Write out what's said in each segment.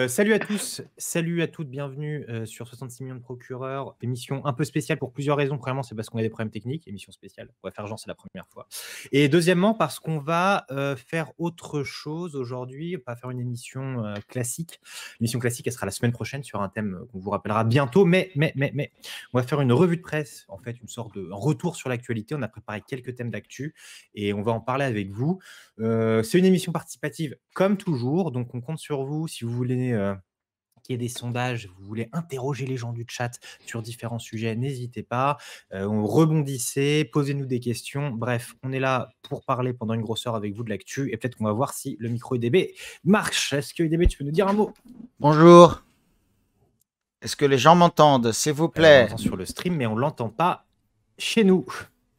Salut à tous, salut à toutes, bienvenue, sur 66 millions de procureurs. Émission un peu spéciale pour plusieurs raisons. Premièrement, c'est parce qu'on a des problèmes techniques, émission spéciale. On va faire genre c'est la première fois. Et deuxièmement, parce qu'on va, faire autre chose aujourd'hui. On va faire une émission, classique. L'émission classique, elle sera la semaine prochaine sur un thème, qu'on vous rappellera bientôt. Mais, on va faire une revue de presse, en fait, une sorte de retour sur l'actualité. On a préparé quelques thèmes d'actu et on va en parler avec vous. C'est une émission participative comme toujours, donc on compte sur vous si vous voulez qu'il y ait des sondages, vous voulez interroger les gens du chat sur différents sujets, n'hésitez pas. Rebondissez, posez-nous des questions. Bref, on est là pour parler pendant une grosse heure avec vous de l'actu et peut-être qu'on va voir si le micro UDB marche. Est-ce que UDB, tu peux nous dire un mot? Bonjour. Est-ce que les gens m'entendent, s'il vous On plaît? l'entend sur le stream, mais on l'entend pas chez nous.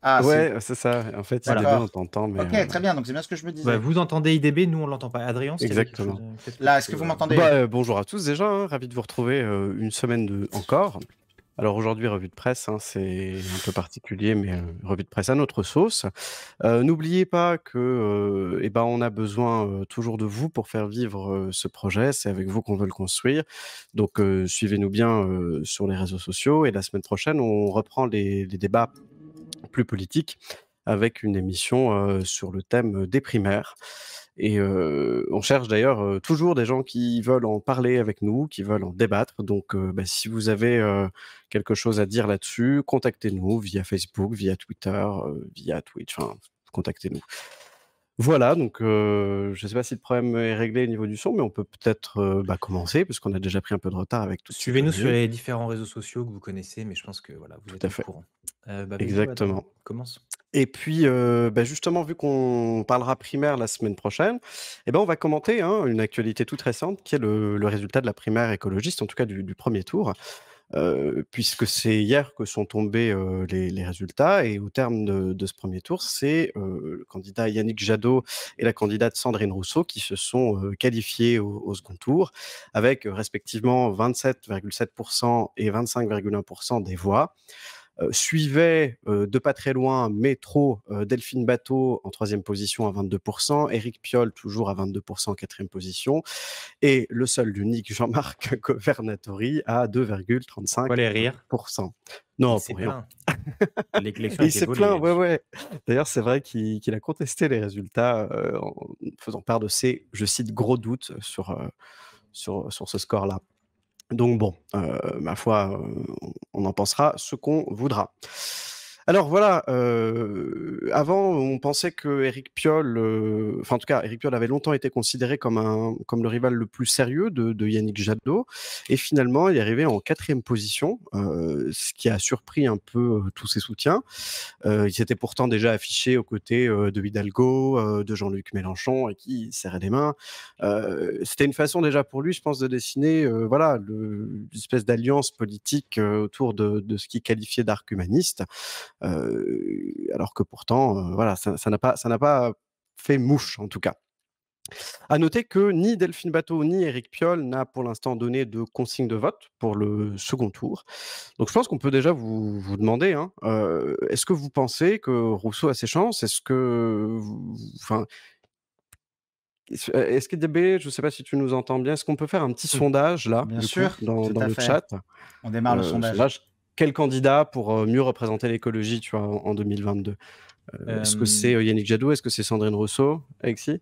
Ah, Ouais, c'est ça. En fait, Voilà. IDB, on d'accord. t'entend, mais Ok, très bien, donc c'est bien ce que je me disais. Vous entendez IDB, nous on l'entend pas. Adrien, s'il y avait quelque chose, exactement. peut-être que Là, tu est-ce que peux, vous m'entendez? Bonjour à tous déjà, hein, ravi de vous retrouver une semaine encore. Alors aujourd'hui, revue de presse, hein, c'est un peu particulier, mais revue de presse à notre sauce. N'oubliez pas que on a besoin toujours de vous pour faire vivre ce projet. C'est avec vous qu'on veut le construire. Donc suivez-nous bien sur les réseaux sociaux. Et la semaine prochaine, on reprend les débats plus politiques avec une émission sur le thème des primaires. Et on cherche d'ailleurs toujours des gens qui veulent en parler avec nous, qui veulent en débattre. Donc si vous avez quelque chose à dire là-dessus, contactez-nous via Facebook, via Twitter, via Twitch, enfin, contactez-nous. Voilà, donc je ne sais pas si le problème est réglé au niveau du son, mais on peut peut-être commencer, puisqu'on a déjà pris un peu de retard avec tout ce qui est Suivez-nous sur prévu. les différents réseaux sociaux que vous connaissez, mais je pense que voilà, vous Tout êtes à au fait, courant. Vas-y, Adrien, exactement. commence. Et puis, justement, vu qu'on parlera primaire la semaine prochaine, on va commenter, hein, une actualité toute récente qui est le résultat de la primaire écologiste, en tout cas du 1er tour, puisque c'est hier que sont tombés, les résultats et au terme de ce 1er tour, c'est, le candidat Yannick Jadot et la candidate Sandrine Rousseau qui se sont, qualifiés au second tour avec, respectivement 27,7 % et 25,1 % des voix. Suivait de pas très loin, mais trop, Delphine Batho en 3e position à 22 %, Éric Piolle toujours à 22 % en 4e position et le seul, l'unique Jean-Marc Governatori à 2,35 Pourquoi les rires? %. Il Non, s'est pour rien. plaint. L'élection a Il été s'est volée, plaint, il a ouais, dit. ouais. D'ailleurs, c'est vrai qu'il a contesté les résultats, en faisant part de ses, je cite: «gros doutes» sur ce score-là. Donc bon, ma foi, on en pensera ce qu'on voudra. Alors voilà, avant, on pensait qu'Éric Piolle, enfin, en tout cas, Éric Piolle avait longtemps été considéré comme le rival le plus sérieux de Yannick Jadot et finalement, il est arrivé en 4e position, ce qui a surpris un peu, tous ses soutiens. Il s'était pourtant déjà affiché aux côtés, de Hidalgo, de Jean-Luc Mélenchon et qui serrait les mains. C'était une façon déjà pour lui, je pense, de dessiner, l'espèce d'alliance politique, autour de ce qu'il qualifiait d'arc humaniste. Alors que pourtant, ça n'a pas fait mouche, en tout cas. À noter que ni Delphine Batho, ni Éric Piolle n'a pour l'instant donné de consigne de vote pour le second tour. Donc je pense qu'on peut déjà vous demander, hein, est-ce que vous pensez que Rousseau a ses chances? Est-ce que vous enfin, est-ce qu'IDB, je ne sais pas si tu nous entends bien, est-ce qu'on peut faire un petit sondage là, Bien du coup, sûr, dans tout dans à le fait. chat? On démarre le sondage. Sondage, quel candidat pour, mieux représenter l'écologie, tu vois, en 2022? Est-ce que c'est, Hem, Yannick Jadot? Est-ce que c'est Sandrine Rousseau? Alexis?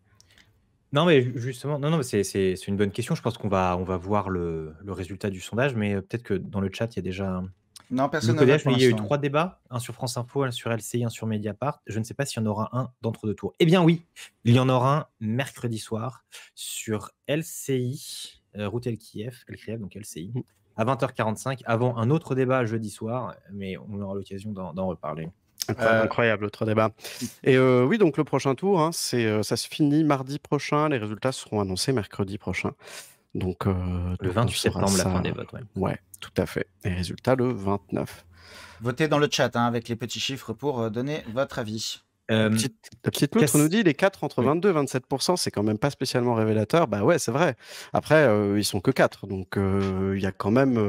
non, mais justement, non, mais c'est une bonne question. Je pense qu'on va voir le résultat du sondage, mais peut-être que dans le chat, il y a déjà Non, personne ne vote l'encodage, pour mais il y a eu l'instant. 3 débats, un sur France Info, un sur LCI, un sur Mediapart. Je ne sais pas s'il y en aura un d'entre 2 tours. Eh bien oui, il y en aura un mercredi soir sur LCI, Routel Kiev, donc LCI, Mmh. à 20h45, avant un autre débat jeudi soir, mais on aura l'occasion d'en reparler. Heu, Incroyable, notre débat. Et oui, donc le prochain tour, hein, ça se finit mardi prochain. Les résultats seront annoncés mercredi prochain. Donc Le on 28 saura septembre, la fin ça, des votes, ouais. ouais, tout à fait. Les résultats le 29. Votez dans le chat, hein, avec les petits chiffres pour, donner votre avis. Hem, La petite loutre nous Cass dit: «Les 4 entre oui. 22 et 27 c'est quand même pas spécialement révélateur». Bah ouais, c'est vrai. Après, ils sont que 4, donc il y a quand même, je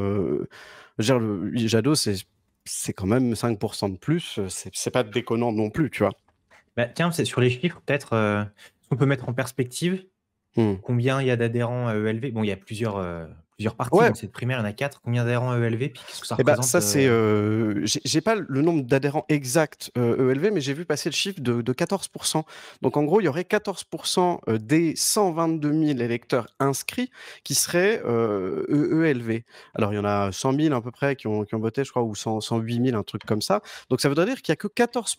veux dire le Jadot, c'est quand même 5 de plus, c'est pas déconnant non plus, tu vois? Tiens, c'est sur les chiffres peut-être, ce qu'on peut mettre en perspective. Mmh. Combien il y a d'adhérents à ELV? Bon, il y a plusieurs parties Ouais. dans cette primaire, il y en a 4. Combien d'adhérents à ELV? Puis qu'est-ce que ça Et bah, représente? ça c'est, j'ai pas le nombre d'adhérents exact, ELV, mais j'ai vu passer le chiffre de 14. Donc en gros, il y aurait 14 des 122 000 électeurs inscrits qui seraient, ELV. Alors il y en a 100 000 à peu près qui ont voté, je crois, ou 108 000, un truc comme ça. Donc ça voudrait dire qu'il y a que 14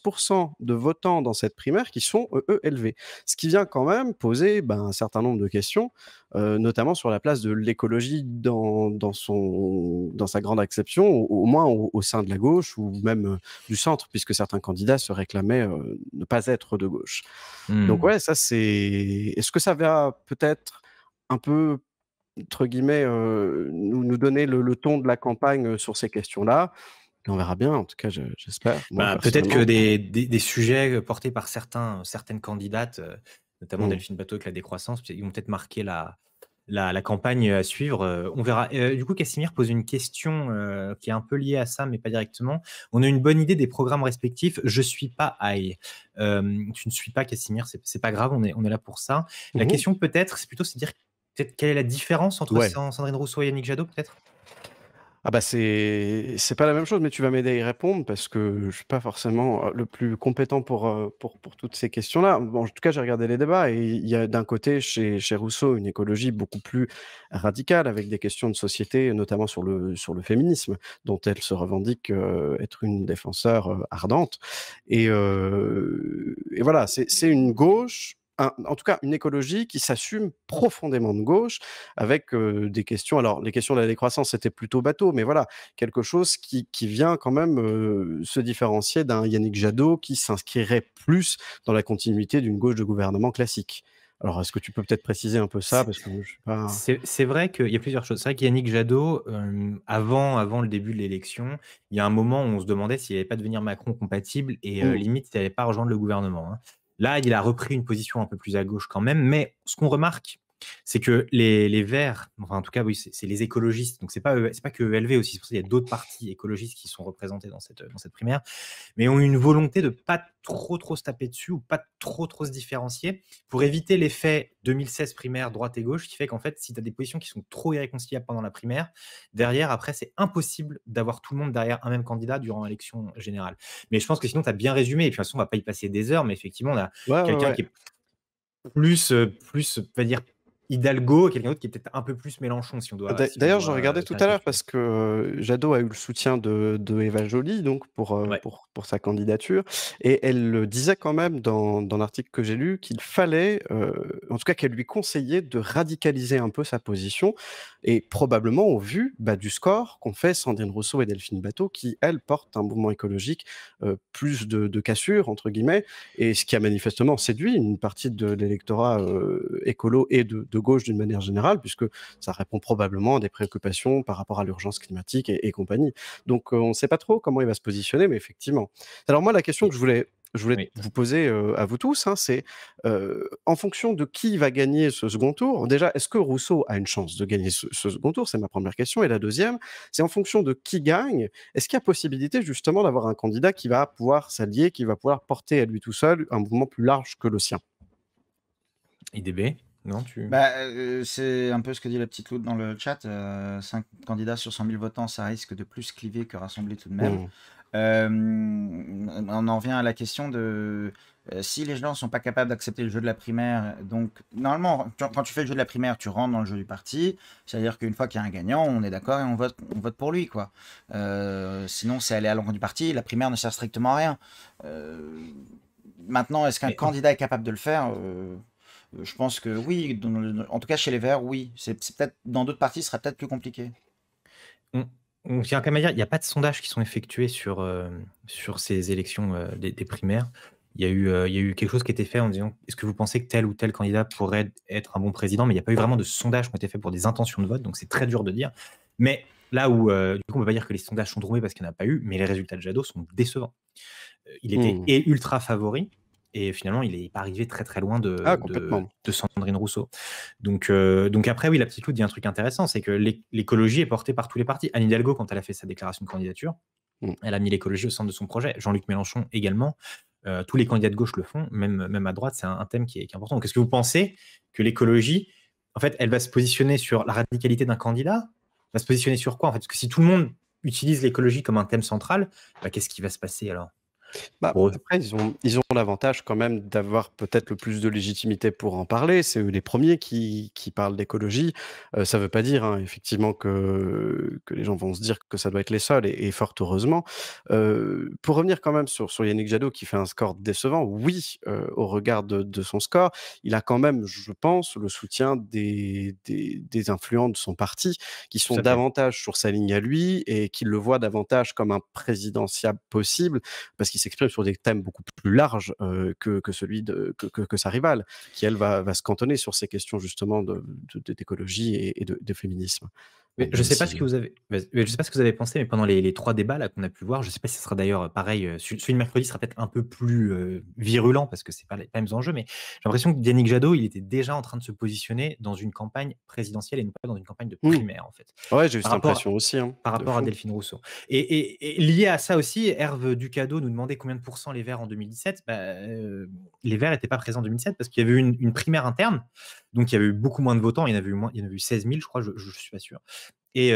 de votants dans cette primaire qui sont, ELV. Ce qui vient quand même poser, ben, un certain nombre de questions, notamment sur la place de l'écologie dans sa grande acception, au moins au sein de la gauche ou même du centre, puisque certains candidats se réclamaient ne pas être de gauche. Donc ouais, ça c'est. Est-ce que ça va peut-être un peu, entre guillemets, nous donner le ton de la campagne sur ces questions-là? On verra bien, en tout cas, j'espère. Moi, Peut-être que personnellement. des sujets portés par certaines candidates, notamment Mmh. Delphine Bateau avec la décroissance, ils vont peut-être marquer la campagne à suivre. On verra. Du coup, Cassimir pose une question qui est un peu liée à ça, mais pas directement. On a une bonne idée des programmes respectifs. Je suis pas AI. Tu ne suis pas Cassimir, c'est pas grave, on est là pour ça. La Mmh. question peut-être, c'est plutôt se dire peut-être quelle est la différence entre Ouais. Sandrine Rousseau et Yannick Jadot, peut-être? Ah bah, c'est pas la même chose, mais tu vas m'aider à y répondre parce que je suis pas forcément, le plus compétent pour toutes ces questions-là. Bon, en tout cas, j'ai regardé les débats et il y a d'un côté chez Rousseau une écologie beaucoup plus radicale avec des questions de société, notamment sur le féminisme dont elle se revendique, être une défenseure, ardente et voilà, c'est une gauche, en tout cas une écologie qui s'assume profondément de gauche avec, des questions, alors les questions de la décroissance, c'était plutôt bateau, mais voilà, quelque chose qui vient quand même, se différencier d'un Yannick Jadot qui s'inscrirait plus dans la continuité d'une gauche de gouvernement classique. Alors, est-ce que tu peux peut-être préciser un peu ça? C'est Parce que je suis pas. c'est vrai qu'il y a plusieurs choses. C'est vrai qu'Yannick Jadot, avant le début de l'élection, il y a un moment où on se demandait s'il allait pas devenir Macron compatible et Mmh. limite s'il allait pas rejoindre le gouvernement, hein. Là, il a repris une position un peu plus à gauche quand même, mais ce qu'on remarque, c'est que les Verts, enfin en tout cas oui, c'est les écologistes, donc c'est pas que ELV aussi, c'est pour ça qu'il y a d'autres partis écologistes qui sont représentés dans cette primaire, mais ont une volonté de pas trop se taper dessus ou pas trop se différencier pour éviter l'effet 2016 primaire droite et gauche qui fait qu'en fait, si tu as des positions qui sont trop irréconciliables pendant la primaire, derrière, après, c'est impossible d'avoir tout le monde derrière un même candidat durant l'élection générale. Mais je pense que sinon, tu as bien résumé. Et puis, de toute façon, on va pas y passer des heures, mais effectivement, on a Ouais, ouais, quelqu'un ouais. qui est plus, on va dire, Hidalgo, et quelqu'un d'autre qui est peut-être un peu plus Mélenchon, si on D'ailleurs, je doit regardais tout à l'heure caricaturer. parce que, Jadot a eu le soutien de Eva Joly donc Ouais. pour sa candidature et elle, disait quand même dans l'article que j'ai lu qu'il fallait, en tout cas qu'elle lui conseillait de radicaliser un peu sa position et probablement au vu, bah, du score qu'ont fait Sandrine Rousseau et Delphine Bateau qui, elles, portent un mouvement écologique, plus de «cassure» entre guillemets et ce qui a manifestement séduit une partie de l'électorat, écolo et de gauche d'une manière générale puisque ça répond probablement à des préoccupations par rapport à l'urgence climatique et compagnie. Donc, on ne sait pas trop comment il va se positionner, mais effectivement. Alors moi, la question que Et je voulais oui. vous poser, à vous tous, hein, c'est, en fonction de qui va gagner ce second tour, déjà, est-ce que Rousseau a une chance de gagner ce second tour? C'est ma première question et la deuxième, c'est en fonction de qui gagne, est-ce qu'il y a possibilité justement d'avoir un candidat qui va pouvoir s'allier, qui va pouvoir porter à lui tout seul un mouvement plus large que le sien? IDB, non, tu. Bah, c'est un peu ce que dit la petite Loutre dans le chat, 5 candidats sur 100 000 votants, ça risque de plus cliver que rassembler tout de même. Mmh. On en revient à la question de, si les gens sont pas capables d'accepter le jeu de la primaire, donc normalement, quand tu fais le jeu de la primaire, tu rentres dans le jeu du parti, c'est-à-dire qu'une fois qu'il y a un gagnant, on est d'accord et on vote pour lui, quoi. Sinon, c'est aller à l'encontre du parti, la primaire ne sert strictement à rien. Maintenant, est-ce qu'un Mais candidat est capable de le faire? Je pense que oui, en tout cas chez les Verts, oui. C'est peut-être dans d'autres partis, ce sera peut-être plus compliqué. On on tient quand même à dire, il n'y a pas de sondages qui sont effectués sur ces élections, des primaires. Il y a eu quelque chose qui a été fait en disant: «Est-ce que vous pensez que tel ou tel candidat pourrait être un bon président?» mais il n'y a pas eu vraiment de sondages qui ont été faits pour des intentions de vote, donc c'est très dur de dire. Mais là où, du coup, on ne peut pas dire que les sondages sont trompés parce qu'il n'y en a pas eu, mais les résultats de Jadot sont décevants. Il était Mmh. et ultra favori et finalement, il n'est pas arrivé très loin Ah de complètement. Sandrine Rousseau. Donc après, oui, la petite Lou dit un truc intéressant, c'est que l'écologie est portée par tous les partis. Anne Hidalgo, quand elle a fait sa déclaration de candidature, Mmh. elle a mis l'écologie au centre de son projet. Jean-Luc Mélenchon également. Tous les candidats de gauche le font, même à droite, c'est un thème qui est important. Donc, est-ce que vous pensez que l'écologie, en fait, elle va se positionner sur la radicalité d'un candidat? Elle va se positionner sur quoi, en fait? Parce que si tout le monde utilise l'écologie comme un thème central, qu'est-ce qui va se passer alors pour eux? Après, ils ont l'avantage quand même d'avoir peut-être le plus de légitimité pour en parler. C'est eux les premiers qui parlent d'écologie. Ça ne veut pas dire, hein, effectivement que les gens vont se dire que ça doit être les seuls et fort heureusement. Pour revenir quand même sur Yannick Jadot qui fait un score décevant, oui, au regard de son score, il a quand même, je pense, le soutien des influents de son parti qui Tout sont à fait. davantage sur sa ligne à lui et qui le voient davantage comme un présidentiable possible parce qu'il s'exprime sur des thèmes beaucoup plus larges que celui que sa rivale, qui elle va se cantonner sur ces questions justement d'écologie et de féminisme. Mais Bon, je même sais pas ce si que vous avez, je sais pas ce que vous avez pensé, mais pendant les 3 débats là qu'on a pu voir, je sais pas si ce sera d'ailleurs pareil, celui de mercredi sera peut-être un peu plus virulent parce que c'est pas les mêmes enjeux, mais j'ai l'impression que Yannick Jadot, il était déjà en train de se positionner dans une campagne présidentielle et non pas dans une campagne de primaire en fait. Ouais, j'ai eu Par cette rapport impression aussi, hein, Par de rapport à fou. Delphine Rousseau. Et lié à ça aussi, Herve Ducado nous demandait combien de pourcents les Verts en 2017. Les Verts n'étaient pas présents en 2017 parce qu'il y avait eu une primaire interne, donc il y avait eu beaucoup moins de votants. Il y en avait eu moins, il y en avait eu 16 000, je crois, je ne suis pas sûr. Et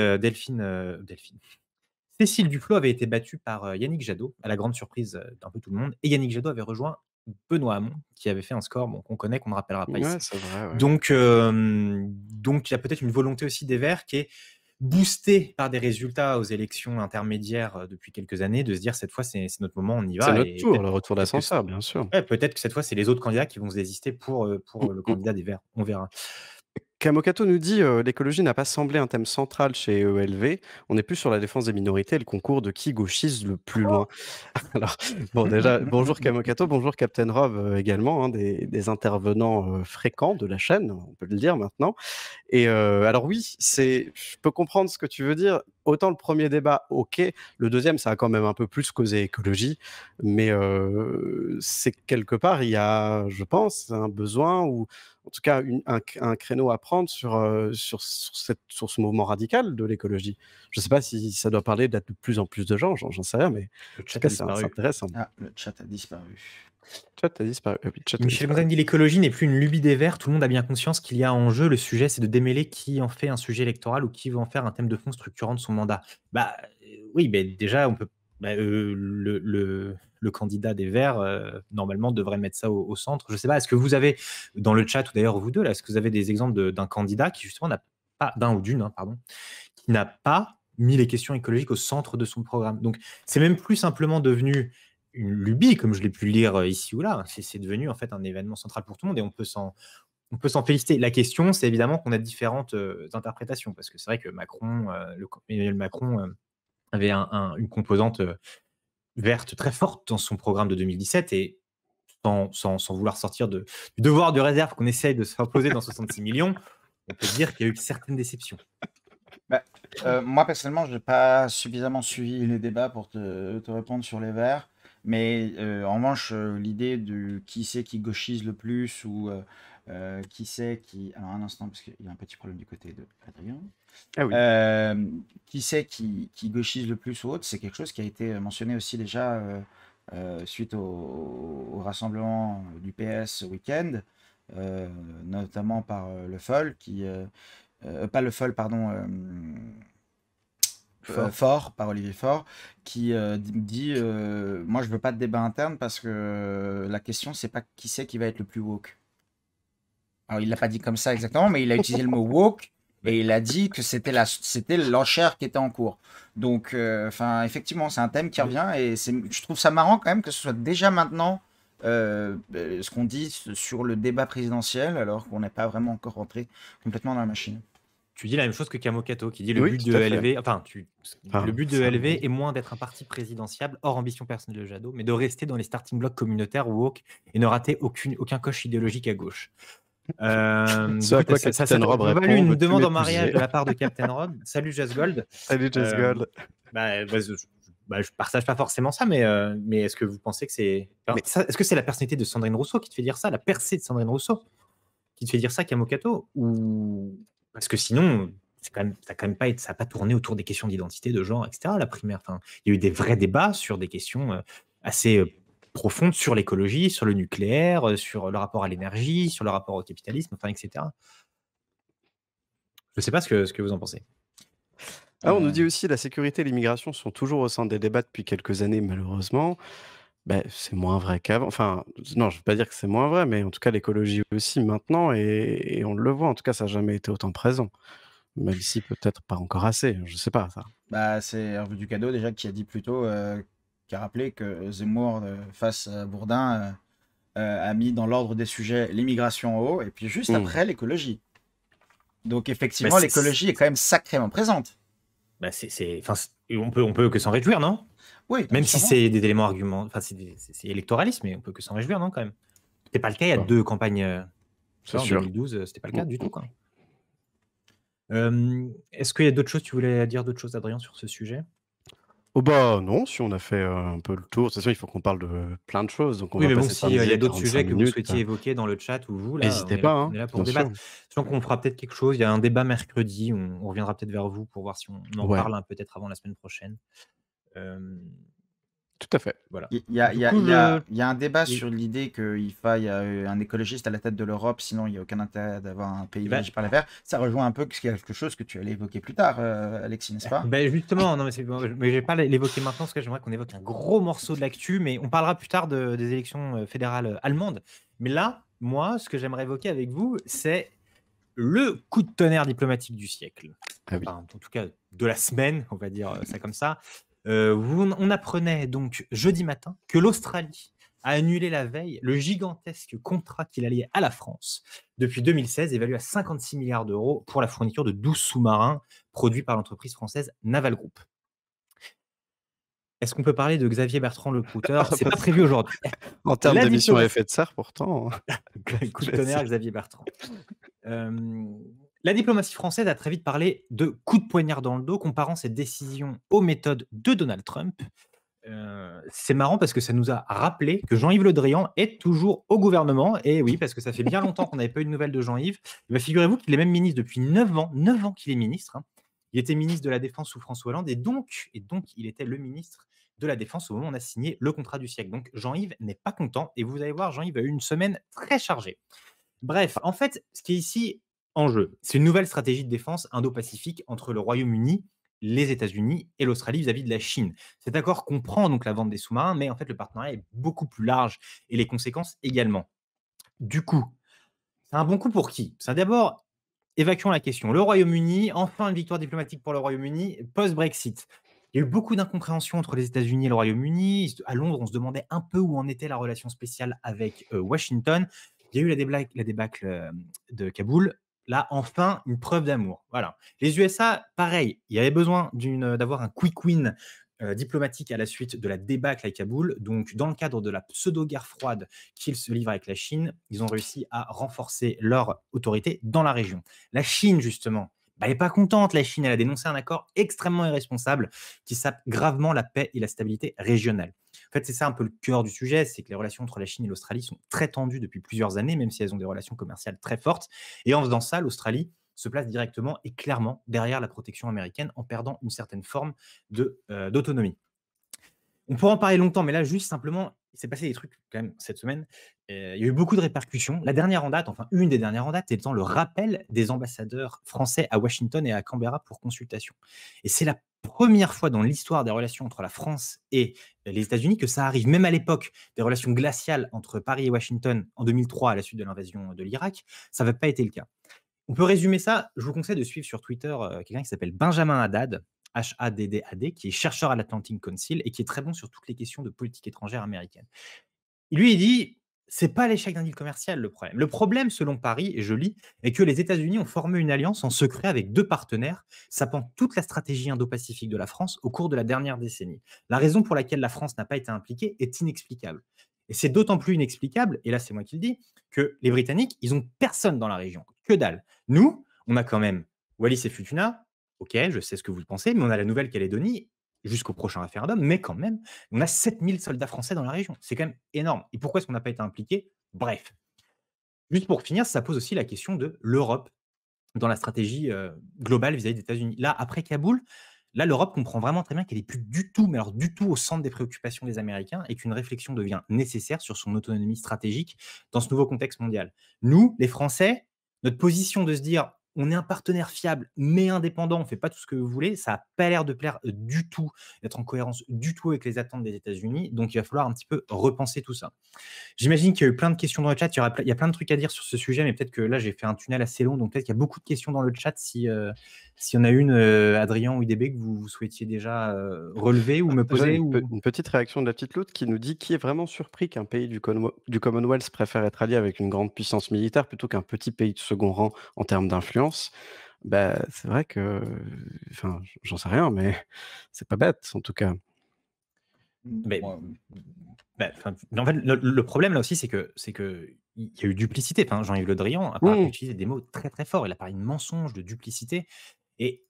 Cécile Duflot avait été battue par Yannick Jadot, à la grande surprise d'un peu tout le monde. Et Yannick Jadot avait rejoint Benoît Hamon, qui avait fait un score qu'on connaît, qu'on ne rappellera pas Ouais, ici. c'est vrai, ouais. Donc il y a peut-être une volonté aussi des Verts qui est boostée par des résultats aux élections intermédiaires depuis quelques années, de se dire cette fois c'est notre moment, on y C'est va. notre Et tour, le retour peut-être que, d'ascenseur, bien sûr. ouais, peut-être que cette fois c'est les autres candidats qui vont se désister pour Mmh, le mmh. candidat des Verts. On verra. Kamokato nous dit l'écologie n'a pas semblé un thème central chez ELV. On est plus sur la défense des minorités et le concours de qui gauchise le plus loin. Alors, bon, déjà, bonjour Kamokato, bonjour Captain Rob également, hein, des intervenants fréquents de la chaîne, on peut le dire maintenant. Et alors oui, je peux comprendre ce que tu veux dire. Autant le premier débat, ok. Le deuxième, ça a quand même un peu plus causé écologie. Mais c'est quelque part, il y a, je pense, un besoin ou en tout cas un créneau à prendre sur ce mouvement radical de l'écologie. Je ne sais pas si ça doit parler de plus en plus de gens, j'en sais rien, mais Le en tout chat a cas, c'est disparu. intéressant. Ah, le chat a disparu. Chat a disparu. Oui, chat a Michel disparu. Gonzalez dit l'écologie n'est plus une lubie des Verts. Tout le monde a bien conscience qu'il y a en jeu. Le sujet, c'est de démêler qui en fait un sujet électoral ou qui veut en faire un thème de fond structurant de son mandat. Oui, déjà, on peut. Le candidat des Verts, normalement, devrait mettre ça au centre. Je ne sais pas, est-ce que vous avez, dans le chat ou d'ailleurs vous deux, là, est-ce que vous avez des exemples d'un candidat qui, justement, n'a pas, d'un ou d'une, hein, pardon, qui n'a pas mis les questions écologiques au centre de son programme. Donc, c'est même plus simplement devenu une lubie, comme je l'ai pu lire ici ou là. C'est devenu en fait un événement central pour tout le monde et on peut s'en féliciter. La question, c'est évidemment qu'on a différentes interprétations, parce que c'est vrai que Emmanuel Macron avait une composante verte très forte dans son programme de 2017 et sans vouloir sortir du devoir de réserve qu'on essaye de s'imposer dans 66 millions, on peut dire qu'il y a eu certaines déceptions. Moi, personnellement, je n'ai pas suffisamment suivi les débats pour te répondre sur les Verts. Mais en revanche, l'idée de qui c'est qui gauchise le plus ou qui c'est qui. Alors, un instant, parce qu'il y a un petit problème du côté de Adrien. Ah oui. Qui c'est qui gauchise le plus ou autre, c'est quelque chose qui a été mentionné aussi déjà suite au rassemblement du PS ce week-end, notamment par Le Foll, pas Le Foll, pardon. Faure, par Olivier Faure, qui dit moi je veux pas de débat interne parce que la question c'est pas qui c'est qui va être le plus woke. Alors il l'a pas dit comme ça exactement, mais il a utilisé le mot woke et il a dit que c'était l'enchère qui était en cours. Donc effectivement c'est un thème qui revient et je trouve ça marrant quand même que ce soit déjà maintenant ce qu'on dit sur le débat présidentiel alors qu'on n'est pas vraiment encore rentré complètement dans la machine. Tu dis la même chose que Kamokato, qui dit le Oui, but tout de à fait. LV, Ah, le but de ça, LV est moins d'être un parti présidentiable hors ambition personnelle de Jadot, mais de rester dans les starting blocks communautaires woke et ne rater aucun coche idéologique à gauche. Ce à quoi Captain Rob valu répond, une veux-tu demande en mariage m'épouser? de la part de Captain Rob. Salut Jasgold. Salut Just Gold. Je partage pas forcément ça, mais est-ce que vous pensez que c'est... Est-ce que c'est la personnalité de Sandrine Rousseau qui te fait dire ça, la percée de Sandrine Rousseau qui te fait dire ça, Kamokato? Ou parce que sinon, ça n'a pas tourné autour des questions d'identité, de genre, etc. La primaire. Enfin, il y a eu des vrais débats sur des questions assez profonde sur l'écologie, sur le nucléaire, sur le rapport à l'énergie, sur le rapport au capitalisme, enfin, etc. Je ne sais pas ce que vous en pensez. On nous dit aussi la sécurité et l'immigration sont toujours au centre des débats depuis quelques années, malheureusement. C'est moins vrai qu'avant. Enfin, non, je ne veux pas dire que c'est moins vrai, mais en tout cas, l'écologie aussi maintenant, et on le voit. En tout cas, ça n'a jamais été autant présent. Même si peut-être pas encore assez, je ne sais pas ça. C'est Hervé Ducadeau déjà qui a dit plus tôt, qui a rappelé que Zemmour, face à Bourdin, a mis dans l'ordre des sujets l'immigration en haut, et puis juste après l'écologie. Donc effectivement, l'écologie est quand même sacrément présente. On peut que s'en réjouir, non? Oui, même si c'est des éléments arguments, enfin c'est électoraliste, mais on peut que s'en réjouir, non, quand même. C'était pas le cas il y a 2 campagnes. En 2012, c'était pas le cas du tout, quoi. Est-ce qu'il y a d'autres choses, tu voulais dire d'autres choses, Adrien, sur ce sujet? Non, si on a fait un peu le tour. De toute façon, il faut qu'on parle de plein de choses. Donc on Oui, va mais bon, passer s'il y a d'autres sujets que vous souhaitiez minutes. évoquer dans le chat ou vous, là, N'hésitez pas, on est là pour débattre. Je pense qu'on fera peut-être quelque chose. Il y a un débat mercredi. On reviendra peut-être vers vous pour voir si on en parle peut-être avant la semaine prochaine. Tout à fait. Voilà. Il y a un débat sur l'idée qu'il faille un écologiste à la tête de l'Europe, sinon il n'y a aucun intérêt d'avoir un pays dirigé par les Verts. Ça rejoint un peu quelque chose que tu allais évoquer plus tard, Alexis, n'est-ce pas? Justement, non, mais je ne vais pas l'évoquer maintenant, parce que j'aimerais qu'on évoque un gros morceau de l'actu, mais on parlera plus tard des élections fédérales allemandes. Mais là, moi, ce que j'aimerais évoquer avec vous, c'est le coup de tonnerre diplomatique du siècle. Enfin, en tout cas, de la semaine, on va dire ça comme ça. On apprenait donc jeudi matin que l'Australie a annulé la veille le gigantesque contrat qu'il alliait à la France depuis 2016, évalué à 56 milliards d'euros pour la fourniture de 12 sous-marins produits par l'entreprise française Naval Group. Est-ce qu'on peut parler de Xavier Bertrand le Prouteur? C'est pas prévu aujourd'hui. En termes d'émissions à effet de serre, pourtant. Coup de tonnerre, Xavier Bertrand. La diplomatie française a très vite parlé de coup de poignard dans le dos, comparant cette décision aux méthodes de Donald Trump. C'est marrant parce que ça nous a rappelé que Jean-Yves Le Drian est toujours au gouvernement. Et oui, parce que ça fait bien longtemps qu'on n'avait pas eu de nouvelles de Jean-Yves. Figurez-vous qu'il est même ministre depuis 9 ans. 9 ans qu'il est ministre. Il était ministre de la Défense sous François Hollande. Et donc, il était le ministre de la Défense au moment où on a signé le contrat du siècle. Donc, Jean-Yves n'est pas content. Et vous allez voir, Jean-Yves a eu une semaine très chargée. Bref, en fait, ce qui est ici en jeu, c'est une nouvelle stratégie de défense indo-pacifique entre le Royaume-Uni, les États-Unis et l'Australie vis-à-vis de la Chine. Cet accord comprend donc la vente des sous-marins, mais en fait, le partenariat est beaucoup plus large et les conséquences également. Du coup, c'est un bon coup pour qui? C'est d'abord, évacuons la question. Le Royaume-Uni, enfin une victoire diplomatique pour le Royaume-Uni post-Brexit. Il y a eu beaucoup d'incompréhension entre les États-Unis et le Royaume-Uni. À Londres, on se demandait un peu où en était la relation spéciale avec Washington. Il y a eu la débâcle de Kaboul. Là, enfin, une preuve d'amour. Voilà. Les USA, pareil, il y avait besoin d'avoir un quick win diplomatique à la suite de la débâcle à Kaboul. Donc, dans le cadre de la pseudo-guerre froide qu'ils se livrent avec la Chine, ils ont réussi à renforcer leur autorité dans la région. La Chine, justement, elle n'est pas contente. La Chine, elle a dénoncé un accord extrêmement irresponsable qui sape gravement la paix et la stabilité régionale. En fait, c'est ça un peu le cœur du sujet, c'est que les relations entre la Chine et l'Australie sont très tendues depuis plusieurs années, même si elles ont des relations commerciales très fortes. Et en faisant ça, l'Australie se place directement et clairement derrière la protection américaine en perdant une certaine forme d'autonomie. On pourrait en parler longtemps, mais là, juste simplement, il s'est passé des trucs quand même cette semaine. Il y a eu beaucoup de répercussions. La dernière en date, enfin une des dernières en date, c'est le rappel des ambassadeurs français à Washington et à Canberra pour consultation. Et c'est la première fois dans l'histoire des relations entre la France et les États-Unis que ça arrive. Même à l'époque des relations glaciales entre Paris et Washington en 2003 à la suite de l'invasion de l'Irak, ça n'avait pas été le cas. On peut résumer ça. Je vous conseille de suivre sur Twitter quelqu'un qui s'appelle Benjamin Haddad, Haddad, qui est chercheur à l'Atlantic Council et qui est très bon sur toutes les questions de politique étrangère américaine. Lui, il dit, c'est pas l'échec d'un deal commercial le problème. Le problème, selon Paris, et je lis, est que les États-Unis ont formé une alliance en secret avec 2 partenaires, sapant toute la stratégie indo-pacifique de la France au cours de la dernière décennie. La raison pour laquelle la France n'a pas été impliquée est inexplicable. Et c'est d'autant plus inexplicable, et là c'est moi qui le dis, que les Britanniques, ils ont personne dans la région. Que dalle. Nous, on a quand même Wallis et Futuna. Ok, je sais ce que vous pensez, mais on a la Nouvelle-Calédonie jusqu'au prochain référendum, mais quand même, on a 7000 soldats français dans la région. C'est quand même énorme. Et pourquoi est-ce qu'on n'a pas été impliqué? Bref. Juste pour finir, ça pose aussi la question de l'Europe dans la stratégie globale vis-à-vis des États-Unis. Là, après Kaboul, Là, l'Europe comprend vraiment très bien qu'elle n'est plus du tout, mais alors du tout au centre des préoccupations des Américains et qu'une réflexion devient nécessaire sur son autonomie stratégique dans ce nouveau contexte mondial. Nous, les Français, notre position de se dire on est un partenaire fiable mais indépendant, on ne fait pas tout ce que vous voulez, ça n'a pas l'air de plaire du tout, d'être en cohérence du tout avec les attentes des États-Unis. Donc il va falloir un petit peu repenser tout ça. J'imagine qu'il y a eu plein de questions dans le chat. Il y a plein de trucs à dire sur ce sujet, mais peut-être que là, j'ai fait un tunnel assez long. Donc, peut-être qu'il y a beaucoup de questions dans le chat. S'il y en a une, Adrien ou IDB, que vous souhaitiez déjà relever ou me Déjà, poser. une petite réaction de la petite Loute qui nous dit qui est vraiment surpris qu'un pays du Commonwealth préfère être allié avec une grande puissance militaire plutôt qu'un petit pays de second rang en termes d'influence. Bah, c'est vrai que, enfin, j'en sais rien, mais c'est pas bête en tout cas. Mais, en fait, le problème là aussi, c'est que il y a eu duplicité. Enfin, Jean-Yves Le Drian a utilisé des mots très très forts. Il a parlé de mensonge, de duplicité. Et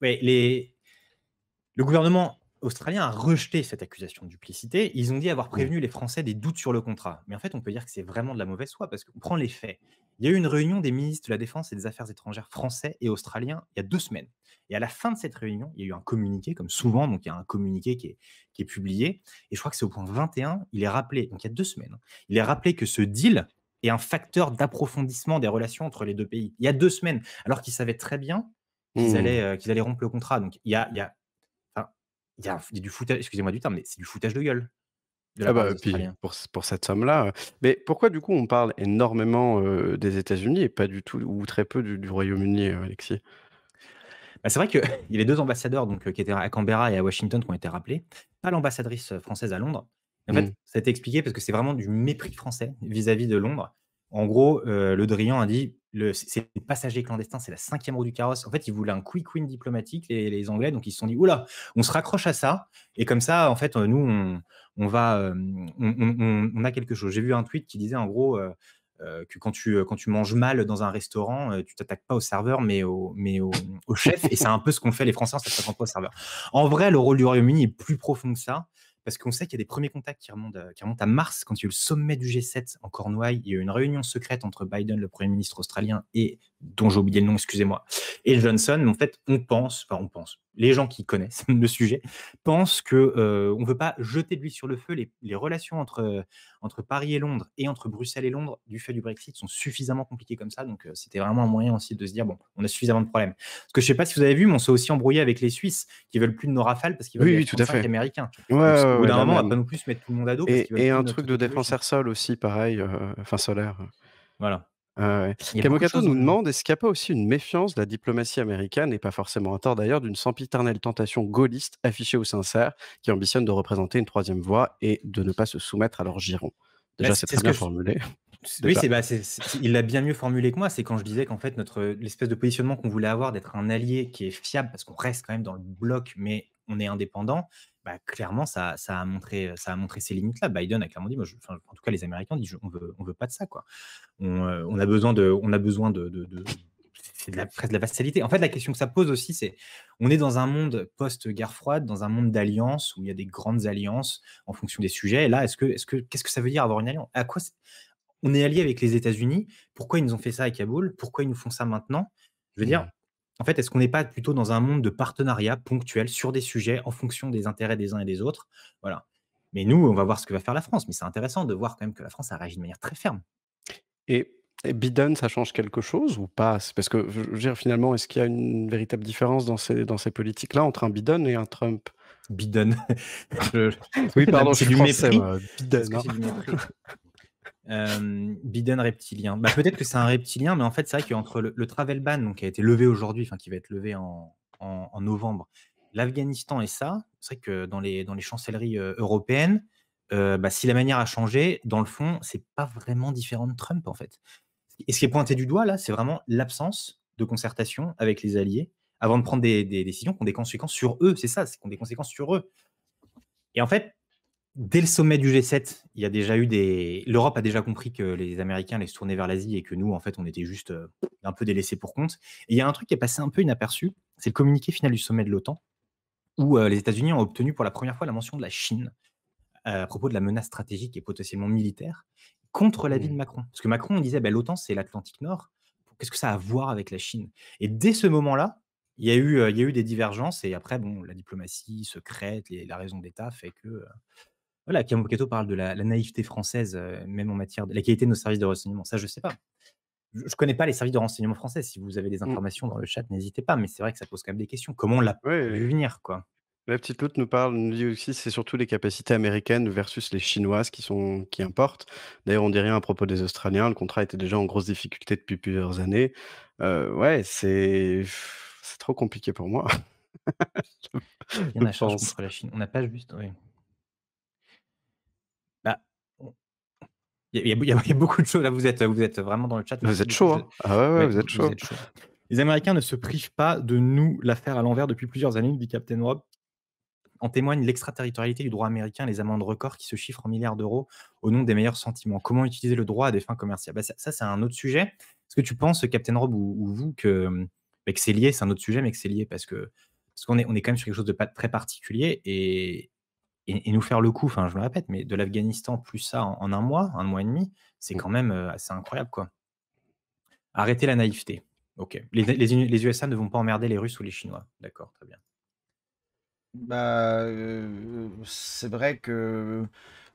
le gouvernement australien a rejeté cette accusation de duplicité. Ils ont dit avoir prévenu les Français des doutes sur le contrat. Mais en fait, on peut dire que c'est vraiment de la mauvaise foi parce qu'on prend les faits. Il y a eu une réunion des ministres de la Défense et des Affaires étrangères français et australiens il y a 2 semaines. Et à la fin de cette réunion, il y a eu un communiqué, comme souvent, donc il y a un communiqué qui est publié. Et je crois que c'est au point 21, il est rappelé, donc il y a 2 semaines, il est rappelé que ce deal est un facteur d'approfondissement des relations entre les deux pays. Il y a 2 semaines, alors qu'ils savaient très bien qu'ils allaient rompre le contrat. Donc il y a du foutage, excusez-moi du terme, mais c'est du foutage de gueule de la part des Puis Australiens. pour cette somme-là, mais pourquoi du coup on parle énormément des États-Unis et pas du tout ou très peu du Royaume-Uni, Alexis? C'est vrai qu'il y a les 2 ambassadeurs donc, qui étaient à Canberra et à Washington qui ont été rappelés, pas l'ambassadrice française à Londres. En fait, ça a été expliqué parce que c'est vraiment du mépris français vis-à-vis de Londres. En gros, Le Drian a dit c'est les passagers clandestins, c'est la 5e roue du carrosse. En fait, ils voulaient un quick win diplomatique, les Anglais, donc ils se sont dit oula, on se raccroche à ça et comme ça, en fait, nous, on va, on a quelque chose. J'ai vu un tweet qui disait en gros que quand tu manges mal dans un restaurant, tu t'attaques pas au serveur, mais au chef. Et c'est un peu ce qu'ont fait les Français en s'attaquant pas au serveur. En vrai, le rôle du Royaume-Uni est plus profond que ça, parce qu'on sait qu'il y a des premiers contacts qui remontent à mars, quand il y a eu le sommet du G7 en Cornouailles. Il y a eu une réunion secrète entre Biden, le Premier ministre australien, et dont j'ai oublié le nom, excusez-moi, et Johnson. Mais en fait, on pense, les gens qui connaissent le sujet pensent que on veut pas jeter de l'huile sur le feu. Les relations entre Paris et Londres et entre Bruxelles et Londres, du fait du Brexit, sont suffisamment compliquées comme ça. Donc, c'était vraiment un moyen aussi de se dire, bon, on a suffisamment de problèmes. Parce que je ne sais pas si vous avez vu, mais on s'est aussi embrouillé avec les Suisses qui veulent plus de nos Rafales parce qu'ils veulent Oui, tout à F-35 fait. américains. Ouais, Donc, au bout d'un la moment, on va même. pas non plus mettre tout le monde à dos. Parce qu'ils veulent Et plus de un notre truc de défense technologie. air-sol aussi, pareil, enfin solaire. Voilà. Ouais. Il y a beaucoup de Kamokato choses nous dans le- demande est-ce qu'il n'y a pas aussi une méfiance de la diplomatie américaine, et pas forcément à tort d'ailleurs, d'une sempiternelle tentation gaulliste affichée ou sincère qui ambitionne de représenter une troisième voie et de ne pas se soumettre à leur giron. Déjà, c'est c'est très ce bien que formulé. Oui, Déjà. il l'a bien mieux formulé que moi. C'est quand je disais qu'en fait, l'espèce de positionnement qu'on voulait avoir d'être un allié qui est fiable, parce qu'on reste quand même dans le bloc, mais on est indépendant, clairement, ça a montré ses limites-là. Biden a clairement dit, en tout cas, les Américains disent, on veut pas de ça, quoi. On a besoin c'est presque de la vassalité. En fait, la question que ça pose aussi, c'est on est dans un monde post-guerre froide, dans un monde d'alliances où il y a des grandes alliances en fonction des sujets. Et là, qu'est-ce que ça veut dire avoir une alliance? À quoi on est allié avec les États-Unis? Pourquoi ils nous ont fait ça à Kaboul? Pourquoi ils nous font ça maintenant? Je veux dire, en fait, est-ce qu'on n'est pas plutôt dans un monde de partenariat ponctuel sur des sujets en fonction des intérêts des uns et des autres? Voilà. Mais nous, on va voir ce que va faire la France. Mais c'est intéressant de voir quand même que la France a réagi de manière très ferme. Et Biden, ça change quelque chose ou pas? Parce que, je veux dire, finalement, est-ce qu'il y a une véritable différence dans ces politiques-là entre un Biden et un Trump? Biden. Oui, pardon, je c'est suis du français, mépris. moi. Est-ce Biden, que hein. c'est du mépris? Biden reptilien. Peut-être que c'est un reptilien, mais en fait, c'est vrai qu'entre le travel ban, donc, qui a été levé aujourd'hui, qui va être levé en novembre, l'Afghanistan et ça, c'est vrai que dans les chancelleries européennes, si la manière a changé, dans le fond, c'est pas vraiment différent de Trump, en fait. Et ce qui est pointé du doigt, là, c'est vraiment l'absence de concertation avec les alliés avant de prendre des décisions qui ont des conséquences sur eux. C'est ça, c'est qui ont des conséquences sur eux. Et en fait, dès le sommet du G7, il y a déjà eu l'Europe a déjà compris que les Américains allaient se tourner vers l'Asie et que nous, en fait, on était juste un peu délaissés pour compte. Et il y a un truc qui est passé un peu inaperçu, c'est le communiqué final du sommet de l'OTAN, où les États-Unis ont obtenu pour la première fois la mention de la Chine à propos de la menace stratégique et potentiellement militaire contre l'avis de Macron. Parce que Macron, on disait, l'OTAN, c'est l'Atlantique Nord. Qu'est-ce que ça a à voir avec la Chine? Et dès ce moment-là, il y a eu des divergences et après, bon, la diplomatie secrète, la raison d'État fait que, voilà, Kamokato parle de la naïveté française, même en matière de la qualité de nos services de renseignement. Ça, je sais pas. Je connais pas les services de renseignement français. Si vous avez des Mmh. informations dans le chat, n'hésitez pas, mais c'est vrai que ça pose quand même des questions. Comment on l'a pas Ouais, vu venir, quoi? la petite Loute nous dit aussi, c'est surtout les capacités américaines versus les chinoises qui importent. D'ailleurs, on dit rien à propos des Australiens, le contrat était déjà en grosse difficulté depuis plusieurs années. Ouais, c'est trop compliqué pour moi, Rien je à charge pense. contre la Chine. On n'a pas juste oui. Bah, on il y a beaucoup de choses là, vous êtes vraiment dans le chat. Vous Merci êtes beaucoup. chaud, hein? Ah ouais, ouais, Ouais, vous êtes vous chaud. êtes chaud. Les Américains ne se privent pas de nous la faire à l'envers depuis plusieurs années, nous dit Captain Rob. En témoigne l'extraterritorialité du droit américain, les amendes records qui se chiffrent en milliards d'euros au nom des meilleurs sentiments. Comment utiliser le droit à des fins commerciales? Bah, ça, c'est un autre sujet. Est-ce que tu penses, Captain Rob ou vous, bah, que c'est lié? C'est un autre sujet, mais que c'est lié parce qu'on est quand même sur quelque chose de pas très particulier et nous faire le coup, enfin, je me répète, mais de l'Afghanistan plus ça en un mois et demi, c'est Mmh. quand même, assez incroyable, quoi. Arrêtez la naïveté. OK. Les USA ne vont pas emmerder les Russes ou les Chinois. D'accord, très bien. Bah, c'est vrai que